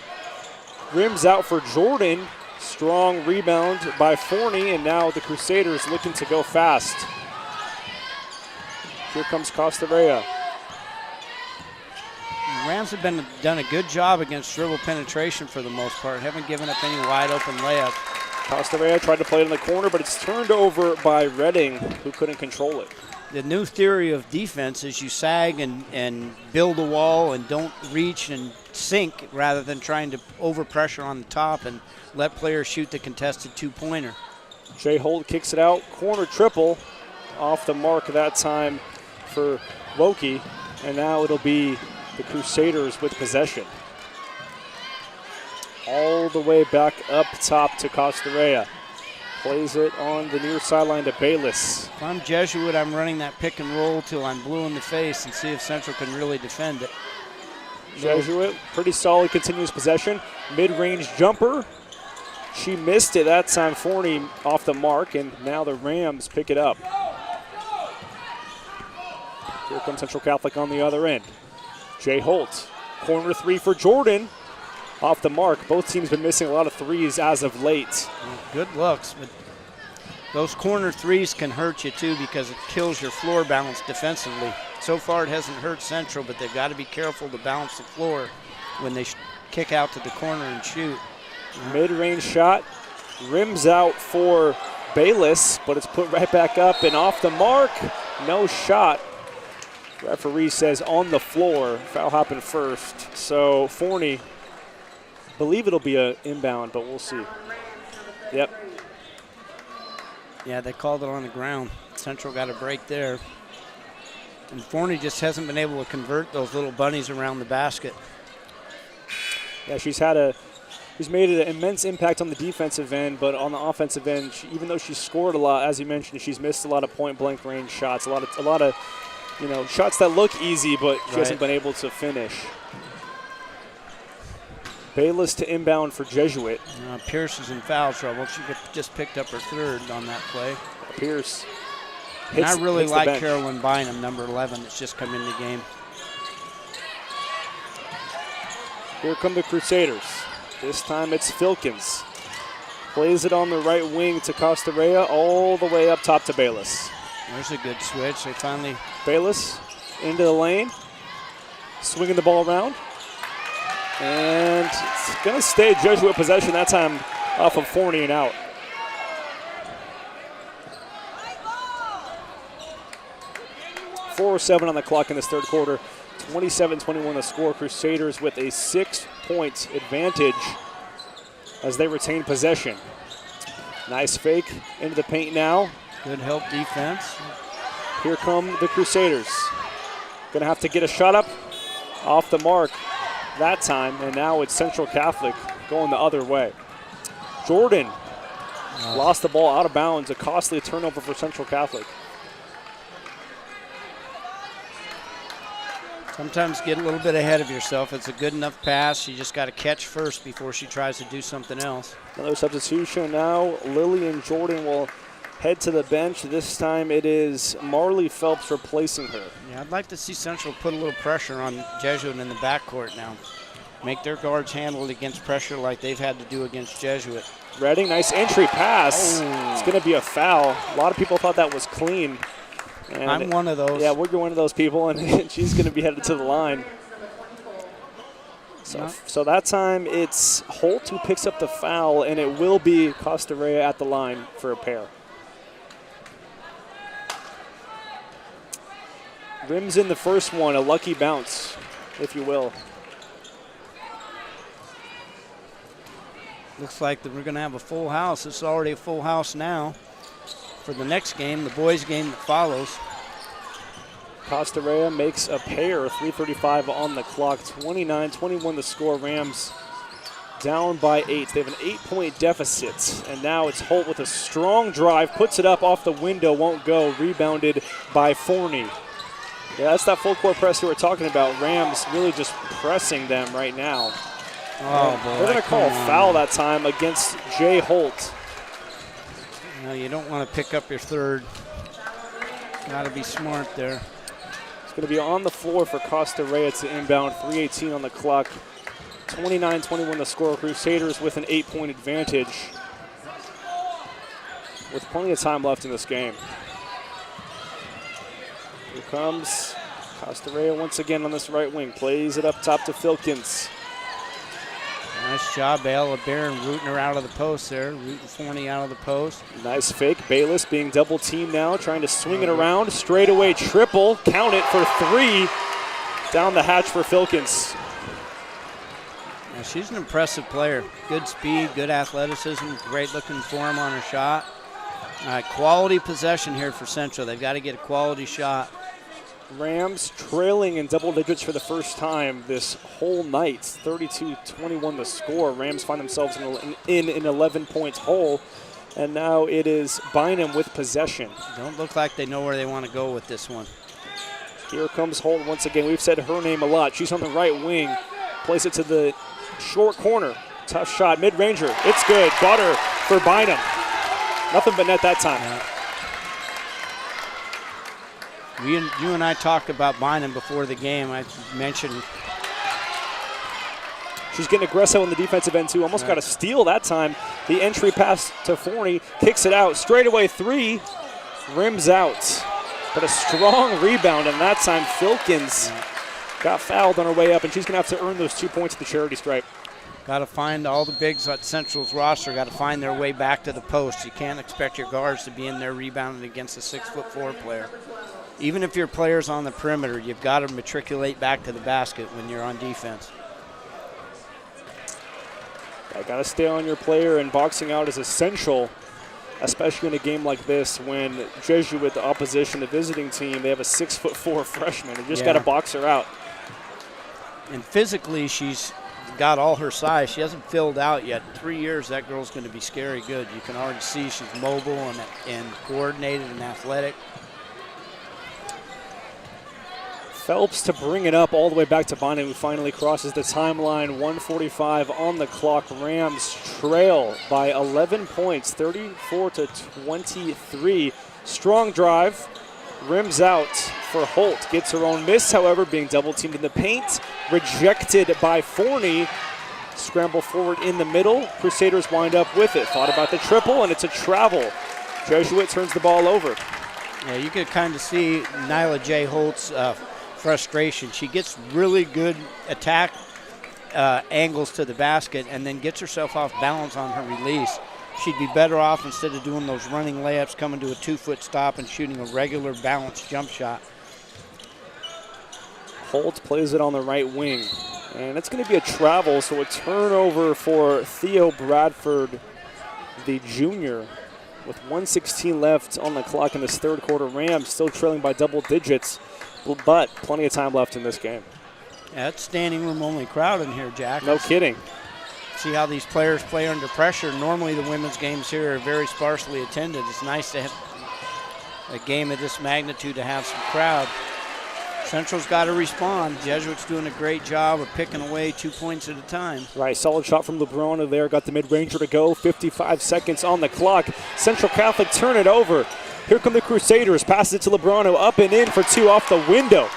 Rims out for Jordan. Strong rebound by Forney, and now the Crusaders looking to go fast. Here comes Costa Reyes. Rams have done a good job against dribble penetration for the most part. Haven't given up any wide open layup. Costa Reyes tried to play it in the corner, but it's turned over by Redding, who couldn't control it. The new theory of defense is you sag and build a wall and don't reach and sink rather than trying to overpressure on the top and let players shoot the contested 2-pointer. Jay Holt kicks it out. Corner triple off the mark that time for Loki. And now it'll be the Crusaders with possession. All the way back up top to Costa Reyes. Plays it on the near sideline to Bayless. If I'm Jesuit, I'm running that pick and roll till I'm blue in the face and see if Central can really defend it. Jesuit, pretty solid continuous possession. Mid-range jumper. She missed it that time. Forney off the mark, and now the Rams pick it up. Here comes Central Catholic on the other end. Jay Holt, corner 3 for Jordan. Off the mark. Both teams been missing a lot of 3s as of late. Good looks, but those corner 3s can hurt you too because it kills your floor balance defensively. So far it hasn't hurt Central, but they've got to be careful to balance the floor when they kick out to the corner and shoot. Mid-range shot, rims out for Bayless, but it's put right back up and off the mark. No shot. Referee says on the floor. Foul happened first. So Forney, believe it'll be an inbound, but we'll see. Yep. Yeah, they called it on the ground. Central got a break there. And Forney just hasn't been able to convert those little bunnies around the basket. Yeah, she's made an immense impact on the defensive end, but on the offensive end, even though she scored a lot, as you mentioned, she's missed a lot of point-blank range shots, a lot of shots that look easy, but she hasn't been able to finish. Bayless to inbound for Jesuit. Pierce is in foul trouble. She just picked up her third on that play. Pierce and I really like Carolyn Bynum, number 11, that's just come in the game. Here come the Crusaders. This time it's Filkins. Plays it on the right wing to Costarella, all the way up top to Bayless. There's a good switch. They finally... Bayless into the lane, swinging the ball around. And it's going to stay Jesuit possession that time off of Forney and out. .407 on the clock in this third quarter. 27-21 the score. Crusaders with a 6-point advantage as they retain possession. Nice fake into the paint now. Good help defense. Here come the Crusaders. Going to have to get a shot up off the mark that time, and now it's Central Catholic going the other way. Jordan lost the ball out of bounds, a costly turnover for Central Catholic. Sometimes get a little bit ahead of yourself. It's a good enough pass. You just got to catch first before she tries to do something else. Another substitution now. Lillian Jordan will head to the bench. This time it is Marley Phelps replacing her. Yeah, I'd like to see Central put a little pressure on Jesuit in the backcourt now. Make their guards handle it against pressure like they've had to do against Jesuit. Redding, nice entry pass. Oh. It's going to be a foul. A lot of people thought that was clean. And I'm one of those. Yeah, we're one of those people, and she's going to be headed to the line. So that time it's Holt who picks up the foul, and it will be Costarella at the line for a pair. Rims in the first one, a lucky bounce, if you will. Looks like that we're going to have a full house. It's already a full house now. For the next game, the boys' game that follows. Costarella makes a pair, 3:35 on the clock, 29-21 the score. Rams down by 8. They have an 8-point deficit, and now it's Holt with a strong drive, puts it up off the window, won't go, rebounded by Forney. Yeah, that's that full court press we were talking about. Rams really just pressing them right now. Oh, boy. They're going to call a foul that time against Jay Holt. No, you don't want to pick up your third. Got to be smart there. It's going to be on the floor for Costarella to inbound. 3:18 on the clock. 29-21 the score. Crusaders with an 8-point advantage with plenty of time left in this game. Here comes Costarella once again on this right wing. Plays it up top to Filkins. Nice job, Ella Barron rooting her out of the post there, rooting Forney out of the post. Nice fake. Bayless being double teamed now, trying to swing it around. Straightaway triple. Count it for 3. Down the hatch for Filkins. Yeah, she's an impressive player. Good speed, good athleticism, great looking form on her shot. Quality possession here for Central. They've got to get a quality shot. Rams trailing in double digits for the first time this whole night. 32-21 the score. Rams find themselves in an 11-point hole, and now it is Bynum with possession. Don't look like they know where they want to go with this one. Here comes Holt once again. We've said her name a lot. She's on the right wing. Plays it to the short corner. Tough shot, mid-ranger. It's good. Butter for Bynum. Nothing but net that time. Yeah. You and I talked about Bynum before the game. I mentioned she's getting aggressive on the defensive end too. Almost got a steal that time. The entry pass to Forney, kicks it out. Straightaway 3, rims out. But a strong rebound, and that time Filkins got fouled on her way up, and she's going to have to earn those 2 points at the charity stripe. Got to find all the bigs at Central's roster, got to find their way back to the post. You can't expect your guards to be in there rebounding against a 6'4" player. Even if your player's on the perimeter, you've got to matriculate back to the basket when you're on defense. Got to stay on your player, and boxing out is essential especially in a game like this when Jesuit, the opposition, the visiting team, they have a 6'4" freshman. You just got to box her out. And physically, she's got all her size. She hasn't filled out yet. In 3 years, that girl's going to be scary good. You can already see she's mobile and coordinated and athletic. Phelps to bring it up all the way back to Bynum, who finally crosses the timeline. 1:45 on the clock. Rams trail by 11 points, 34-23. Strong drive, rims out for Holt. Gets her own miss, however, being double teamed in the paint. Rejected by Forney. Scramble forward in the middle. Crusaders wind up with it. Thought about the triple, and it's a travel. Jesuit turns the ball over. Yeah, you could kind of see Nyla J. Holt's frustration. She gets really good attack angles to the basket and then gets herself off balance on her release. She'd be better off, instead of doing those running layups, coming to a 2-foot stop and shooting a regular balanced jump shot. Holt plays it on the right wing, and it's going to be a travel, so a turnover for Theo Bradford, the junior, with 1:16 left on the clock in this third quarter. Rams still trailing by double digits, but plenty of time left in this game. Yeah, it's standing room only crowd in here, Jack. No kidding. See how these players play under pressure. Normally the women's games here are very sparsely attended. It's nice to have a game of this magnitude to have some crowd. Central's got to respond. Jesuit's doing a great job of picking away 2 points at a time. Right, solid shot from LeBron there. Got the mid-ranger to go. 55 seconds on the clock. Central Catholic turn it over. Here come the Crusaders. Passes it to Lebrano. Up and in for two off the window.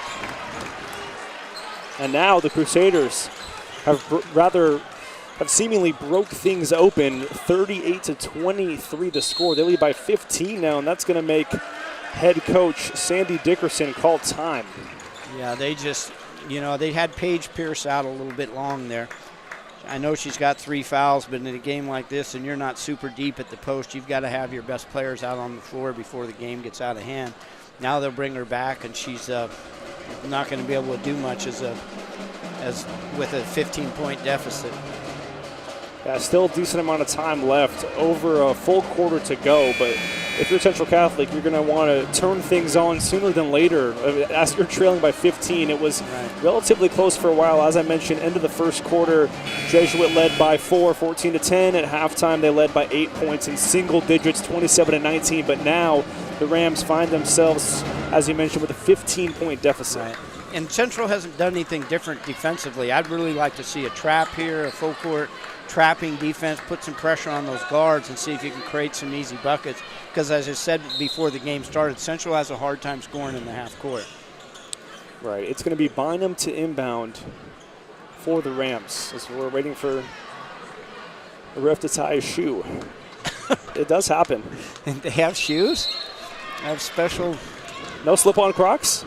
And now the Crusaders have seemingly broke things open. 38-23 the score. They lead by 15 now, and that's going to make head coach Sandy Dickerson call time. Yeah, they just, they had Paige Pierce out a little bit long there. I know she's got 3 fouls, but in a game like this, and you're not super deep at the post, you've got to have your best players out on the floor before the game gets out of hand. Now they'll bring her back, and she's not going to be able to do much as with a 15-point deficit. Yeah, still a decent amount of time left, over a full quarter to go, but if you're Central Catholic, you're going to want to turn things on sooner than later. As you're trailing by 15, it was relatively close for a while. As I mentioned, end of the first quarter, Jesuit led by 4, 14-10. At halftime, they led by 8 points in single digits, 27-19. But now the Rams find themselves, as you mentioned, with a 15-point deficit. Right. And Central hasn't done anything different defensively. I'd really like to see a trap here, a full court trapping defense, put some pressure on those guards and see if you can create some easy buckets. Because as I said before the game started, Central has a hard time scoring in the half court. Right, it's going to be Bynum to inbound for the Rams as we're waiting for the ref to tie a shoe. It does happen. They have shoes? They have special. No slip-on Crocs?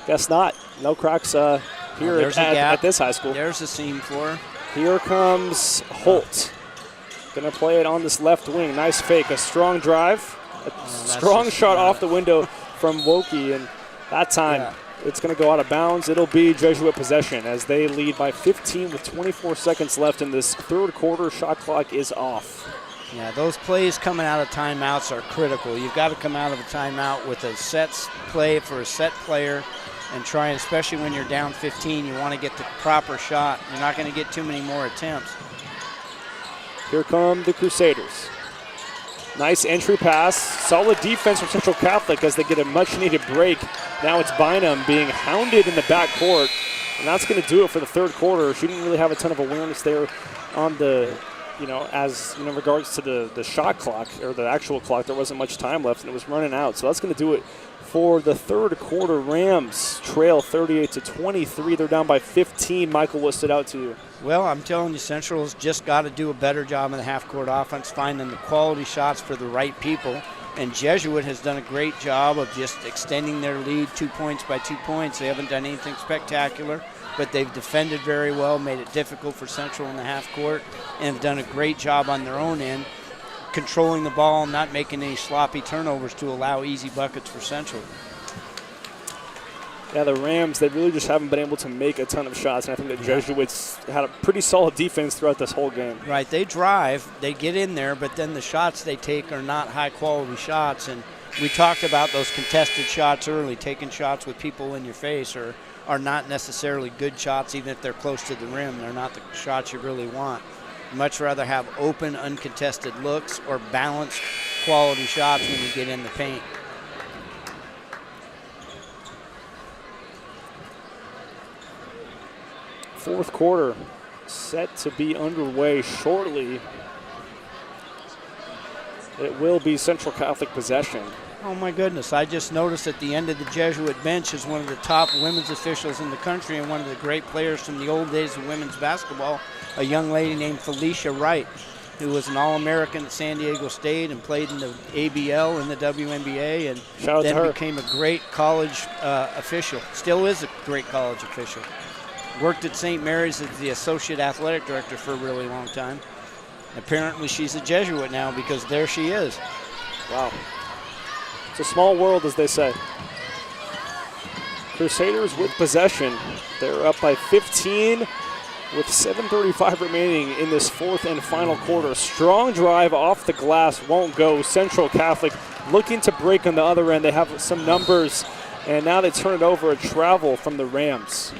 Guess not. No Crocs here at this high school. There's a seam for her. Here comes Holt. Going to play it on this left wing. Nice fake. A strong drive. A strong shot off the window from Wokey. And that time it's going to go out of bounds. It'll be Jesuit possession as they lead by 15 with 24 seconds left in this third quarter. Shot clock is off. Yeah, those plays coming out of timeouts are critical. You've got to come out of a timeout with a set play for a set player and try, especially when you're down 15, you want to get the proper shot. You're not going to get too many more attempts. Here come the Crusaders. Nice entry pass. Solid defense from Central Catholic as they get a much-needed break. Now it's Bynum being hounded in the backcourt, and that's going to do it for the third quarter. She didn't really have a ton of awareness there on the, in regards to the shot clock or the actual clock. There wasn't much time left, and it was running out. So that's going to do it for the third quarter. Rams trail 38-23. They're down by 15. Michael, what stood out to you? Well, I'm telling you, Central's just got to do a better job in the half-court offense, finding the quality shots for the right people. And Jesuit has done a great job of just extending their lead 2 points by 2 points. They haven't done anything spectacular, but they've defended very well, made it difficult for Central in the half-court, and have done a great job on their own end, controlling the ball and not making any sloppy turnovers to allow easy buckets for Central. Yeah, the Rams, they really just haven't been able to make a ton of shots, and I think the Jesuits had a pretty solid defense throughout this whole game. Right, they drive, they get in there, but then the shots they take are not high-quality shots, and we talked about those contested shots early. Taking shots with people in your face are not necessarily good shots, even if they're close to the rim. They're not the shots you really want. You'd much rather have open, uncontested looks or balanced quality shots when you get in the paint. Fourth quarter set to be underway shortly. It will be Central Catholic possession. Oh my goodness, I just noticed at the end of the Jesuit bench is one of the top women's officials in the country and one of the great players from the old days of women's basketball, a young lady named Felicia Wright, who was an All-American at San Diego State and played in the ABL and the WNBA, and then became a great college official. Still is a great college official. Worked at St. Mary's as the associate athletic director for a really long time. Apparently she's a Jesuit now because there she is. Wow. It's a small world, as they say. Crusaders with possession. They're up by 15 with 7:35 remaining in this fourth and final quarter. Strong drive off the glass, won't go. Central Catholic looking to break on the other end. They have some numbers, and now they turn it over, a travel from the Rams.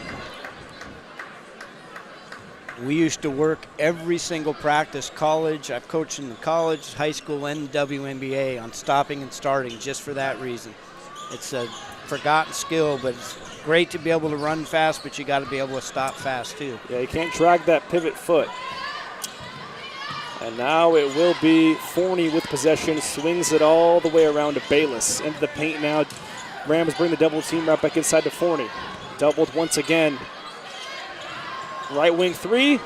We used to work every single practice, college. I've coached in college, high school, and WNBA on stopping and starting just for that reason. It's a forgotten skill, but it's great to be able to run fast, but you got to be able to stop fast too. Yeah, you can't drag that pivot foot. And now it will be Forney with possession, swings it all the way around to Bayless. Into the paint now. Rams bring the double team right back inside to Forney. Doubled once again. Right wing three,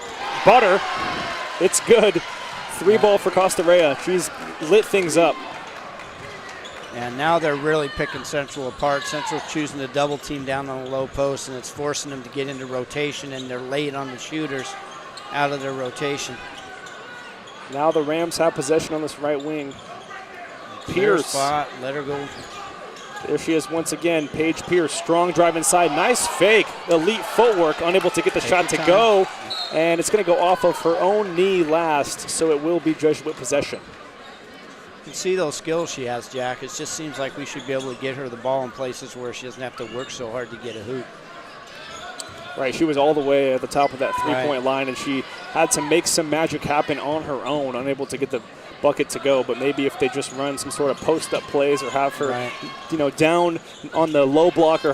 butter, it's good. Three ball for Costa Rea. She's lit things up. And now they're really picking Central apart. Central's choosing to double team down on the low post, and it's forcing them to get into rotation, and they're late on the shooters out of their rotation. Now the Rams have possession on this right wing. Pierce. Spot, let her go. There she is once again, Paige Pierce, strong drive inside, nice fake, elite footwork, unable to get the shot to go, and it's going to go off of her own knee last, so it will be Jesuit possession. You can see those skills she has, Jack. It just seems like we should be able to get her the ball in places where she doesn't have to work so hard to get a hoop. Right, she was all the way at the top of that three-point line, and she had to make some magic happen on her own, unable to get the bucket to go. But maybe if they just run some sort of post-up plays or have her, down on the low block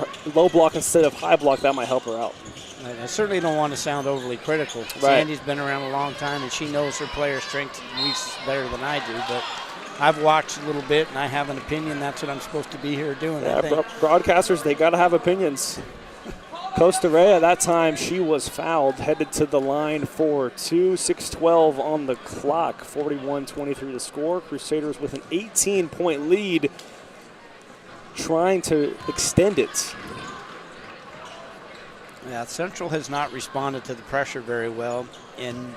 instead of high block, that might help her out. I certainly don't want to sound overly critical. Sandy's been around a long time, and she knows her players' strengths and weaknesses better than I do. But I've watched a little bit, and I have an opinion. That's what I'm supposed to be here doing. Yeah, broadcasters, they got to have opinions. Costa Rea, that time she was fouled, headed to the line for two, 6:12 on the clock, 41-23 the score. Crusaders with an 18-point lead, trying to extend it. Yeah, Central has not responded to the pressure very well, and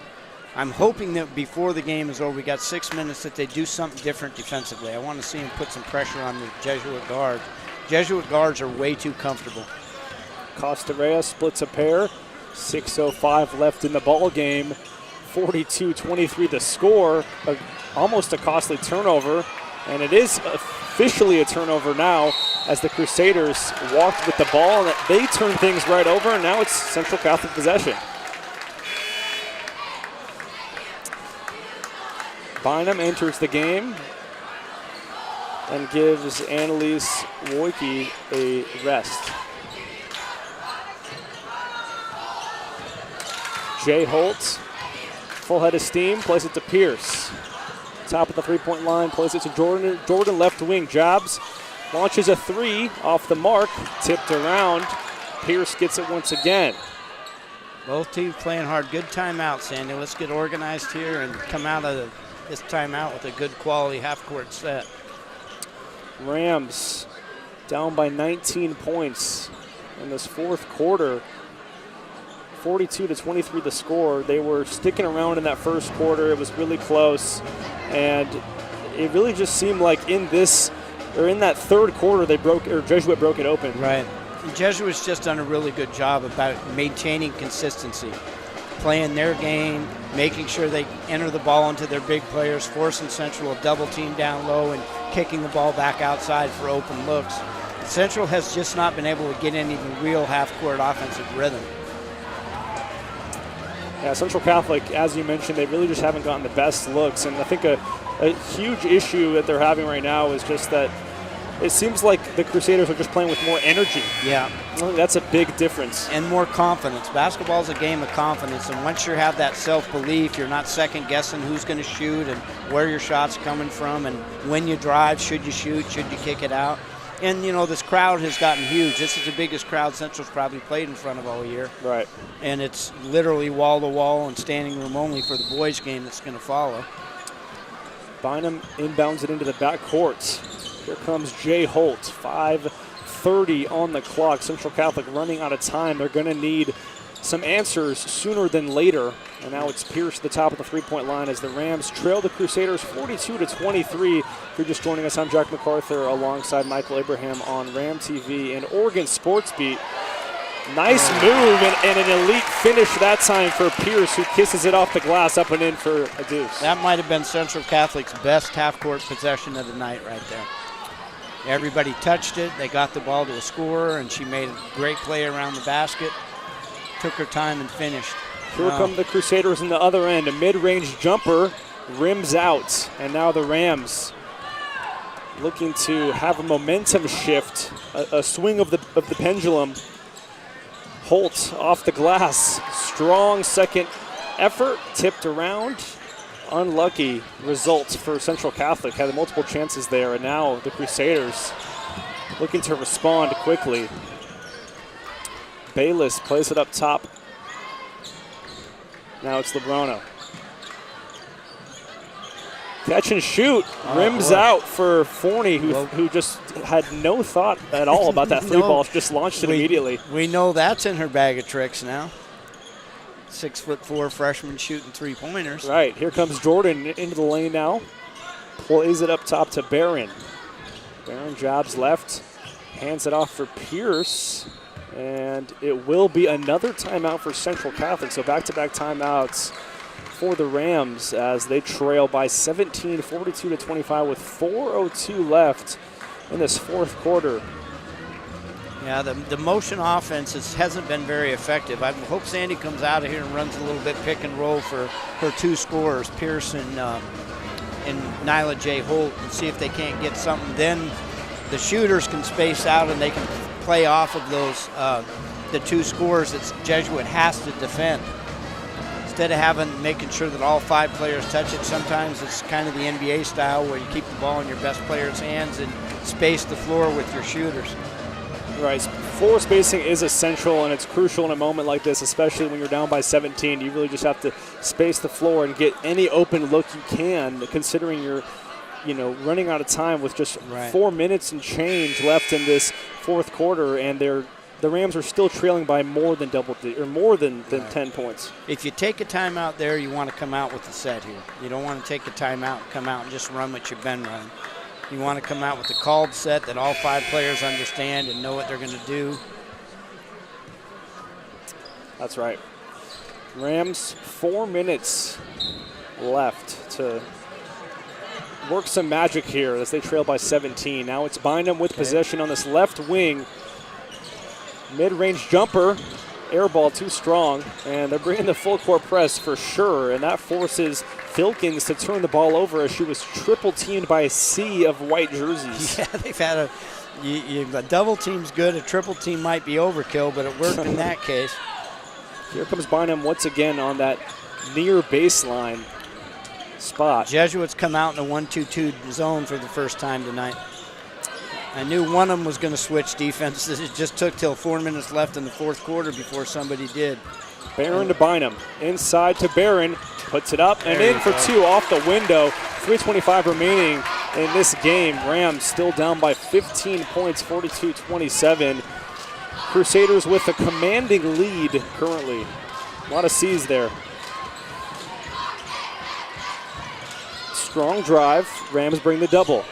I'm hoping that before the game is over, we got 6 minutes, that they do something different defensively. I want to see them put some pressure on the Jesuit guard. Jesuit guards are way too comfortable. Costa Rea splits a pair. 6:05 left in the ball game. 42-23 the score. Almost a costly turnover, and it is officially a turnover now as the Crusaders walked with the ball, and they turn things right over, and now it's Central Catholic possession. Bynum enters the game and gives Annalise Woike a rest. Jay Holtz, full head of steam, plays it to Pierce. Top of the three-point line, plays it to Jordan. Jordan left wing, jabs, launches a three off the mark, tipped around. Pierce gets it once again. Both teams playing hard. Good timeout, Sandy. Let's get organized here and come out of this timeout with a good quality half-court set. Rams down by 19 points in this fourth quarter. 42-23 the score. They were sticking around in that first quarter. It was really close, and it really just seemed like in that third quarter Jesuit broke it open. Right. And Jesuit's just done a really good job about maintaining consistency, playing their game, making sure they enter the ball into their big players, forcing Central a double team down low and kicking the ball back outside for open looks. Central has just not been able to get any real half-court offensive rhythm. Yeah, Central Catholic, as you mentioned, they really just haven't gotten the best looks. And I think a huge issue that they're having right now is just that it seems like the Crusaders are just playing with more energy. Yeah. I think that's a big difference. And more confidence. Basketball is a game of confidence, and once you have that self-belief, you're not second-guessing who's going to shoot and where your shot's coming from and when you drive, should you shoot, should you kick it out. And, you know, this crowd has gotten huge. This is the biggest crowd Central's probably played in front of all year. Right. And it's literally wall-to-wall and standing room only for the boys' game that's going to follow. Bynum inbounds it into the backcourt. Here comes Jay Holt, 5:30 on the clock. Central Catholic running out of time. They're going to need some answers sooner than later. And now it's Pierce at the top of the three-point line as the Rams trail the Crusaders 42-23. If you're just joining us, I'm Jack McArthur alongside Michael Abraham on Ram TV and Oregon Sports Beat. Nice move and an elite finish that time for Pierce, who kisses it off the glass up and in for a deuce. That might have been Central Catholic's best half-court possession of the night right there. Everybody touched it. They got the ball to a scorer, and she made a great play around the basket. Took her time and finished. Here come the Crusaders in the other end. A mid-range jumper rims out. And now the Rams looking to have a momentum shift, a swing of the pendulum. Holt off the glass. Strong second effort, tipped around. Unlucky results for Central Catholic. Had multiple chances there, and now the Crusaders looking to respond quickly. Bayless plays it up top. Now it's Lebrano. Catch and shoot. Rims out for Forney, who just had no thought at all about that three ball. Just launched it immediately. We know that's in her bag of tricks now. 6'4" freshman shooting three-pointers. Right. Here comes Jordan into the lane now. Plays it up top to Barron. Barron jabs left. Hands it off for Pierce. And it will be another timeout for Central Catholic. So back-to-back timeouts for the Rams as they trail by 17, 42-25 with 4:02 left in this fourth quarter. Yeah, the motion offense hasn't been very effective. I hope Sandy comes out of here and runs a little bit pick and roll for her two scorers, Pierce and Nyla J. Holt, and see if they can't get something. Then the shooters can space out and they can play off of those the two scorers that Jesuit has to defend. Instead of making sure that all five players touch it, sometimes it's kind of the NBA style where you keep the ball in your best player's hands and space the floor with your shooters. Right, floor spacing is essential, and it's crucial in a moment like this, especially when you're down by 17. You really just have to space the floor and get any open look you can, considering you're, running out of time with just 4 minutes and change left in this fourth quarter, and the Rams are still trailing by more than 10 points. If you take a timeout there, you want to come out with a set here. You don't want to take a timeout and come out and just run what you've been running. You want to come out with a called set that all five players understand and know what they're going to do. That's right. Rams, 4 minutes left to work some magic here as they trail by 17. Now it's Bynum with possession on this left wing. Mid-range jumper, air ball too strong, and they're bringing the full court press for sure, and that forces Filkins to turn the ball over as she was triple teamed by a sea of white jerseys. Yeah, they've had a double team's good, a triple team might be overkill, but it worked in that case. Here comes Bynum once again on that near baseline spot. Jesuits come out in a 1-2-2 zone for the first time tonight. I knew one of them was going to switch defenses. It just took till 4 minutes left in the fourth quarter before somebody did. Barron to Bynum. Inside to Barron. Puts it up and in for two off the window. 3:25 remaining in this game. Rams still down by 15 points, 42-27. Crusaders with a commanding lead currently. A lot of C's there. Strong drive. Rams bring the double.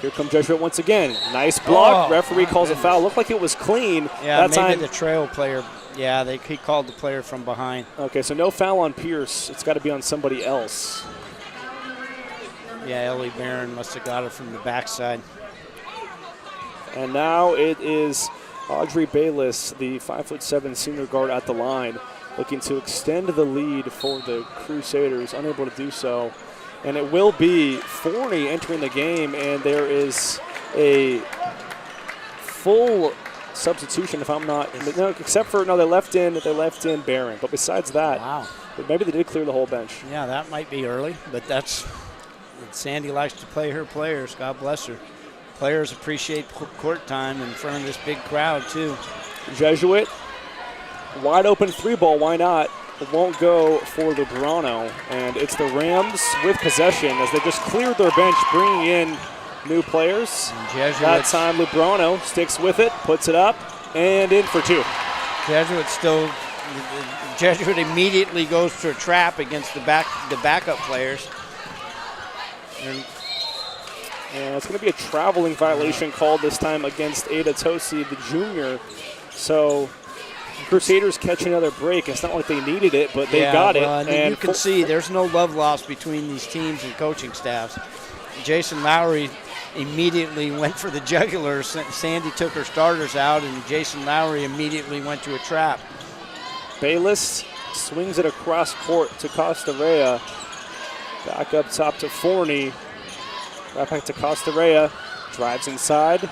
Here comes Jesuit once again. Nice block. Oh, Referee my calls a goodness. foul. Looked like it was clean. Yeah, that maybe time. the trail player. Yeah, he called the player from behind. Okay, so no foul on Pierce. It's got to be on somebody else. Yeah, Ellie Barron must have got it from the backside. And now it is Audrey Bayless, the 5'7" senior guard at the line, looking to extend the lead for the Crusaders, unable to do so. And it will be Forney entering the game, and there is a full substitution, if I'm not, no, except for, no, they left in Barron. But besides that, Wow. maybe they did clear the whole bench. Yeah, that might be early, but Sandy likes to play her players. God bless her. Players appreciate court time in front of this big crowd, too. Jesuit, wide open 3-ball, why not? It won't go for Lubrano, and it's the Rams with possession as they just cleared their bench, bringing in new players. That time Lubrano sticks with it, puts it up, and in for 2. Jesuit immediately goes to a trap against the backup players. And it's going to be a traveling violation called this time against Ada Tosi, the junior. So Crusaders catch another break. It's not like they needed it, but they got it. And you can see there's no love lost between these teams and coaching staffs. Jason Lowry immediately went for the jugular. Sandy took her starters out, and Jason Lowry immediately went to a trap. Bayless swings it across court to Costa-Rea. Back up top to Forney. Right back to Costa-Rea. Drives inside.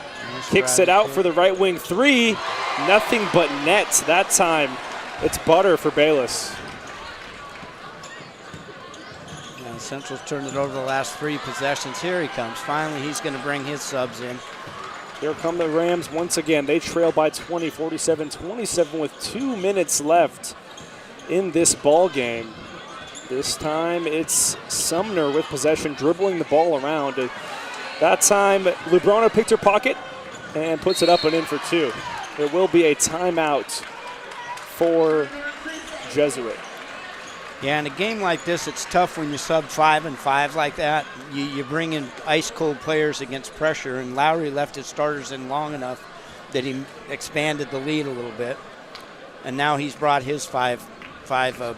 Kicks it out for the right wing 3. Nothing but net that time. It's butter for Bayless. Yeah, Central's turned it over the last 3 possessions. Here he comes. Finally, he's going to bring his subs in. Here come the Rams once again. They trail by 20, 47-27 with 2 minutes left in this ball game. This time it's Sumner with possession, dribbling the ball around. That time, Lubrano picked her pocket and puts it up and in for 2. There will be a timeout for Jesuit. Yeah, in a game like this, it's tough when you sub 5 and 5 like that. You bring in ice-cold players against pressure, and Lowry left his starters in long enough that he expanded the lead a little bit. And now he's brought his five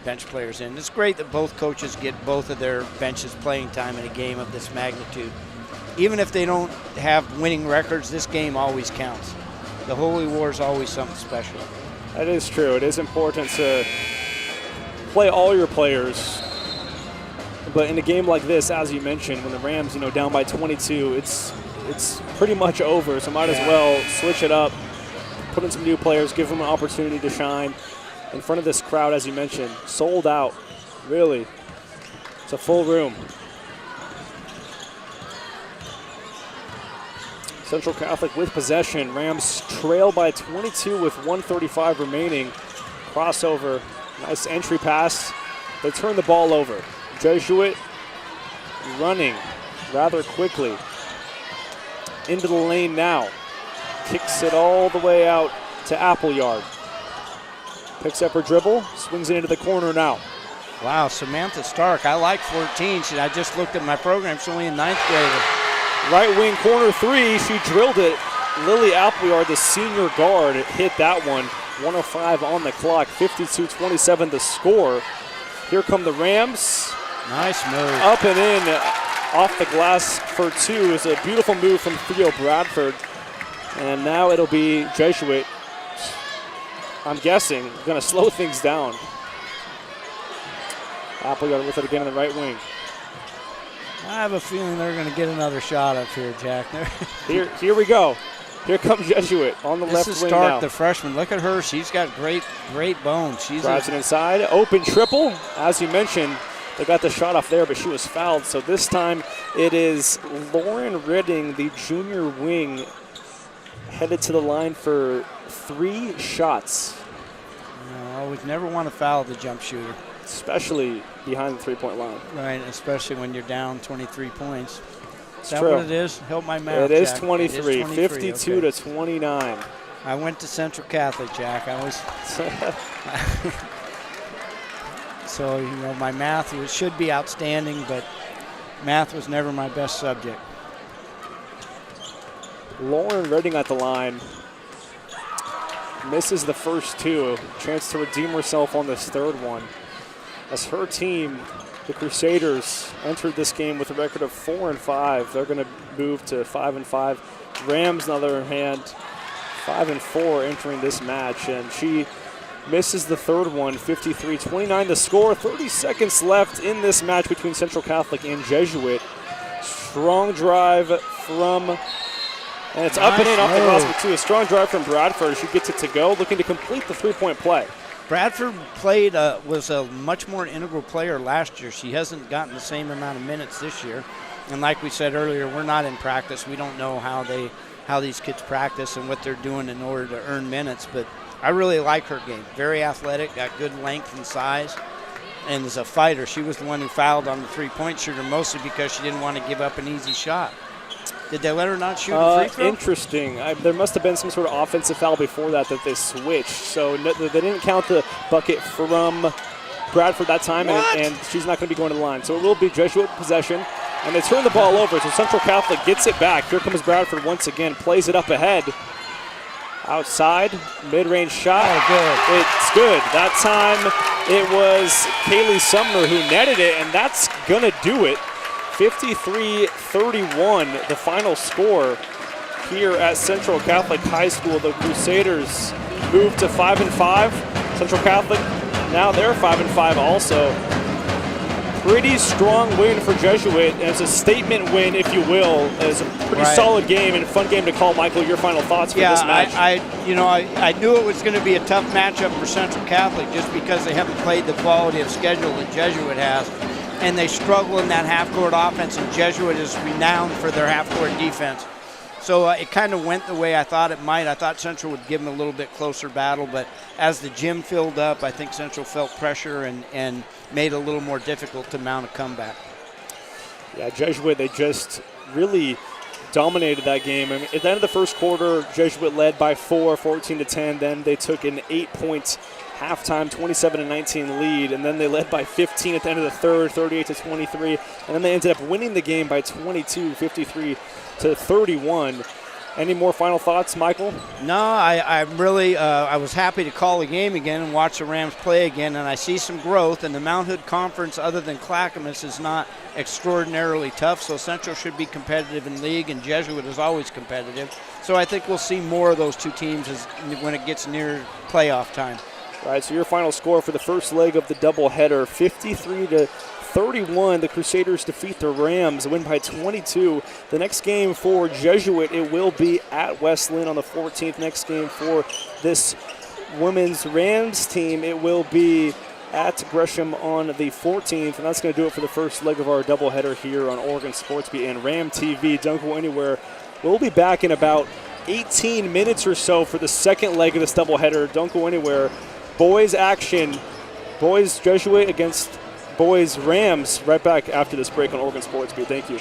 bench players in. It's great that both coaches get both of their benches playing time in a game of this magnitude. Even if they don't have winning records, this game always counts. The Holy War is always something special. That is true. It is important to play all your players. But in a game like this, as you mentioned, when the Rams, down by 22, it's pretty much over. So might as well switch it up, put in some new players, give them an opportunity to shine in front of this crowd, as you mentioned. Sold out, really. It's a full room. Central Catholic with possession. Rams trail by 22 with 1:35 remaining. Crossover, nice entry pass. They turn the ball over. Jesuit running rather quickly. Into the lane now. Kicks it all the way out to Appleyard. Picks up her dribble, swings it into the corner now. Wow, Samantha Stark, I like 14. I just looked at my program. She's only a 9th grader. Right wing corner 3, she drilled it. Lily Appleyard, the senior guard, hit that one. 1:05 on the clock, 52-27 the score. Here come the Rams. Nice move. Up and in, off the glass for 2. It's a beautiful move from Theo Bradford. And now it'll be Jesuit, I'm guessing, going to slow things down. Appleyard with it again in the right wing. I have a feeling they're going to get another shot up here, Jack. Here we go. Here comes Jesuit on the left wing now. This is Stark, the freshman. Look at her. She's got great bones. Drives it inside. Open triple. As you mentioned, they got the shot off there, but she was fouled. So this time it is Lauren Redding, the junior wing, headed to the line for 3 shots. Always never want to foul the jump shooter. Especially behind the 3-point line. Right, especially when you're down 23 points. Is that true. what it is? Help my math, It is Jack. 23, It is 52-29. I went to Central Catholic, Jack. I was so my math should be outstanding, but math was never my best subject. Lauren Redding at the line. Misses the first two. Chance to redeem herself on this third one. As her team, the Crusaders, entered this game with a record of 4-5. They're going to move to 5-5. Rams, on the other hand, 5-4 entering this match. And she misses the third one, 53-29 the score. 30 seconds left in this match between Central Catholic and Jesuit. Strong drive from, and it's up and in off the basket too. A strong drive from Bradford. She gets it to go, looking to complete the three-point play. Bradford was a much more integral player last year. She hasn't gotten the same amount of minutes this year. And like we said earlier, we're not in practice. We don't know how these kids practice and what they're doing in order to earn minutes. But I really like her game. Very athletic, got good length and size, and is a fighter. She was the one who fouled on the three-point shooter, mostly because she didn't want to give up an easy shot. Did they let her not shoot a free throw? Interesting. There must have been some sort of offensive foul before that they switched. So they didn't count the bucket from Bradford that time, and she's not going to be going to the line. So it will be Jesuit possession, and they turn the ball over. So Central Catholic gets it back. Here comes Bradford once again, plays it up ahead. Outside, mid-range shot. Oh, good. It's good. That time it was Kaylee Sumner who netted it, and that's going to do it. 53-31, the final score here at Central Catholic High School. The Crusaders moved to 5-5. Central Catholic, now they're 5-5 also. Pretty strong win for Jesuit, and it's a statement win, if you will. It's a pretty solid game and a fun game to call. Michael, your final thoughts for this match? I knew it was going to be a tough matchup for Central Catholic just because they haven't played the quality of schedule that Jesuit has. And they struggle in that half-court offense, and Jesuit is renowned for their half-court defense. So it kind of went the way I thought it might. I thought Central would give them a little bit closer battle, but as the gym filled up, I think Central felt pressure and made it a little more difficult to mount a comeback. Yeah, Jesuit, they just really dominated that game. I mean, at the end of the first quarter, Jesuit led by 4, 14-10. Then they took an 8-point halftime 27-19 lead, and then they led by 15 at the end of the third, 38-23, and then they ended up winning the game by 22, 53-31. Any more final thoughts, Michael? No, I really I was happy to call the game again and watch the Rams play again, and I see some growth. And the Mount Hood Conference, other than Clackamas, is not extraordinarily tough, so Central should be competitive in league, and Jesuit is always competitive. So I think we'll see more of those two teams when it gets near playoff time. All right, so your final score for the first leg of the doubleheader, 53-31. The Crusaders defeat the Rams, win by 22. The next game for Jesuit, it will be at West Linn on the 14th. Next game for this women's Rams team, it will be at Gresham on the 14th. And that's going to do it for the first leg of our doubleheader here on Oregon Sportsbeat and Ram TV. Don't go anywhere. We'll be back in about 18 minutes or so for the second leg of this doubleheader. Don't go anywhere. Boys action, boys Jesuit against boys Rams, right back after this break on Oregon Sportsbeat. Thank you.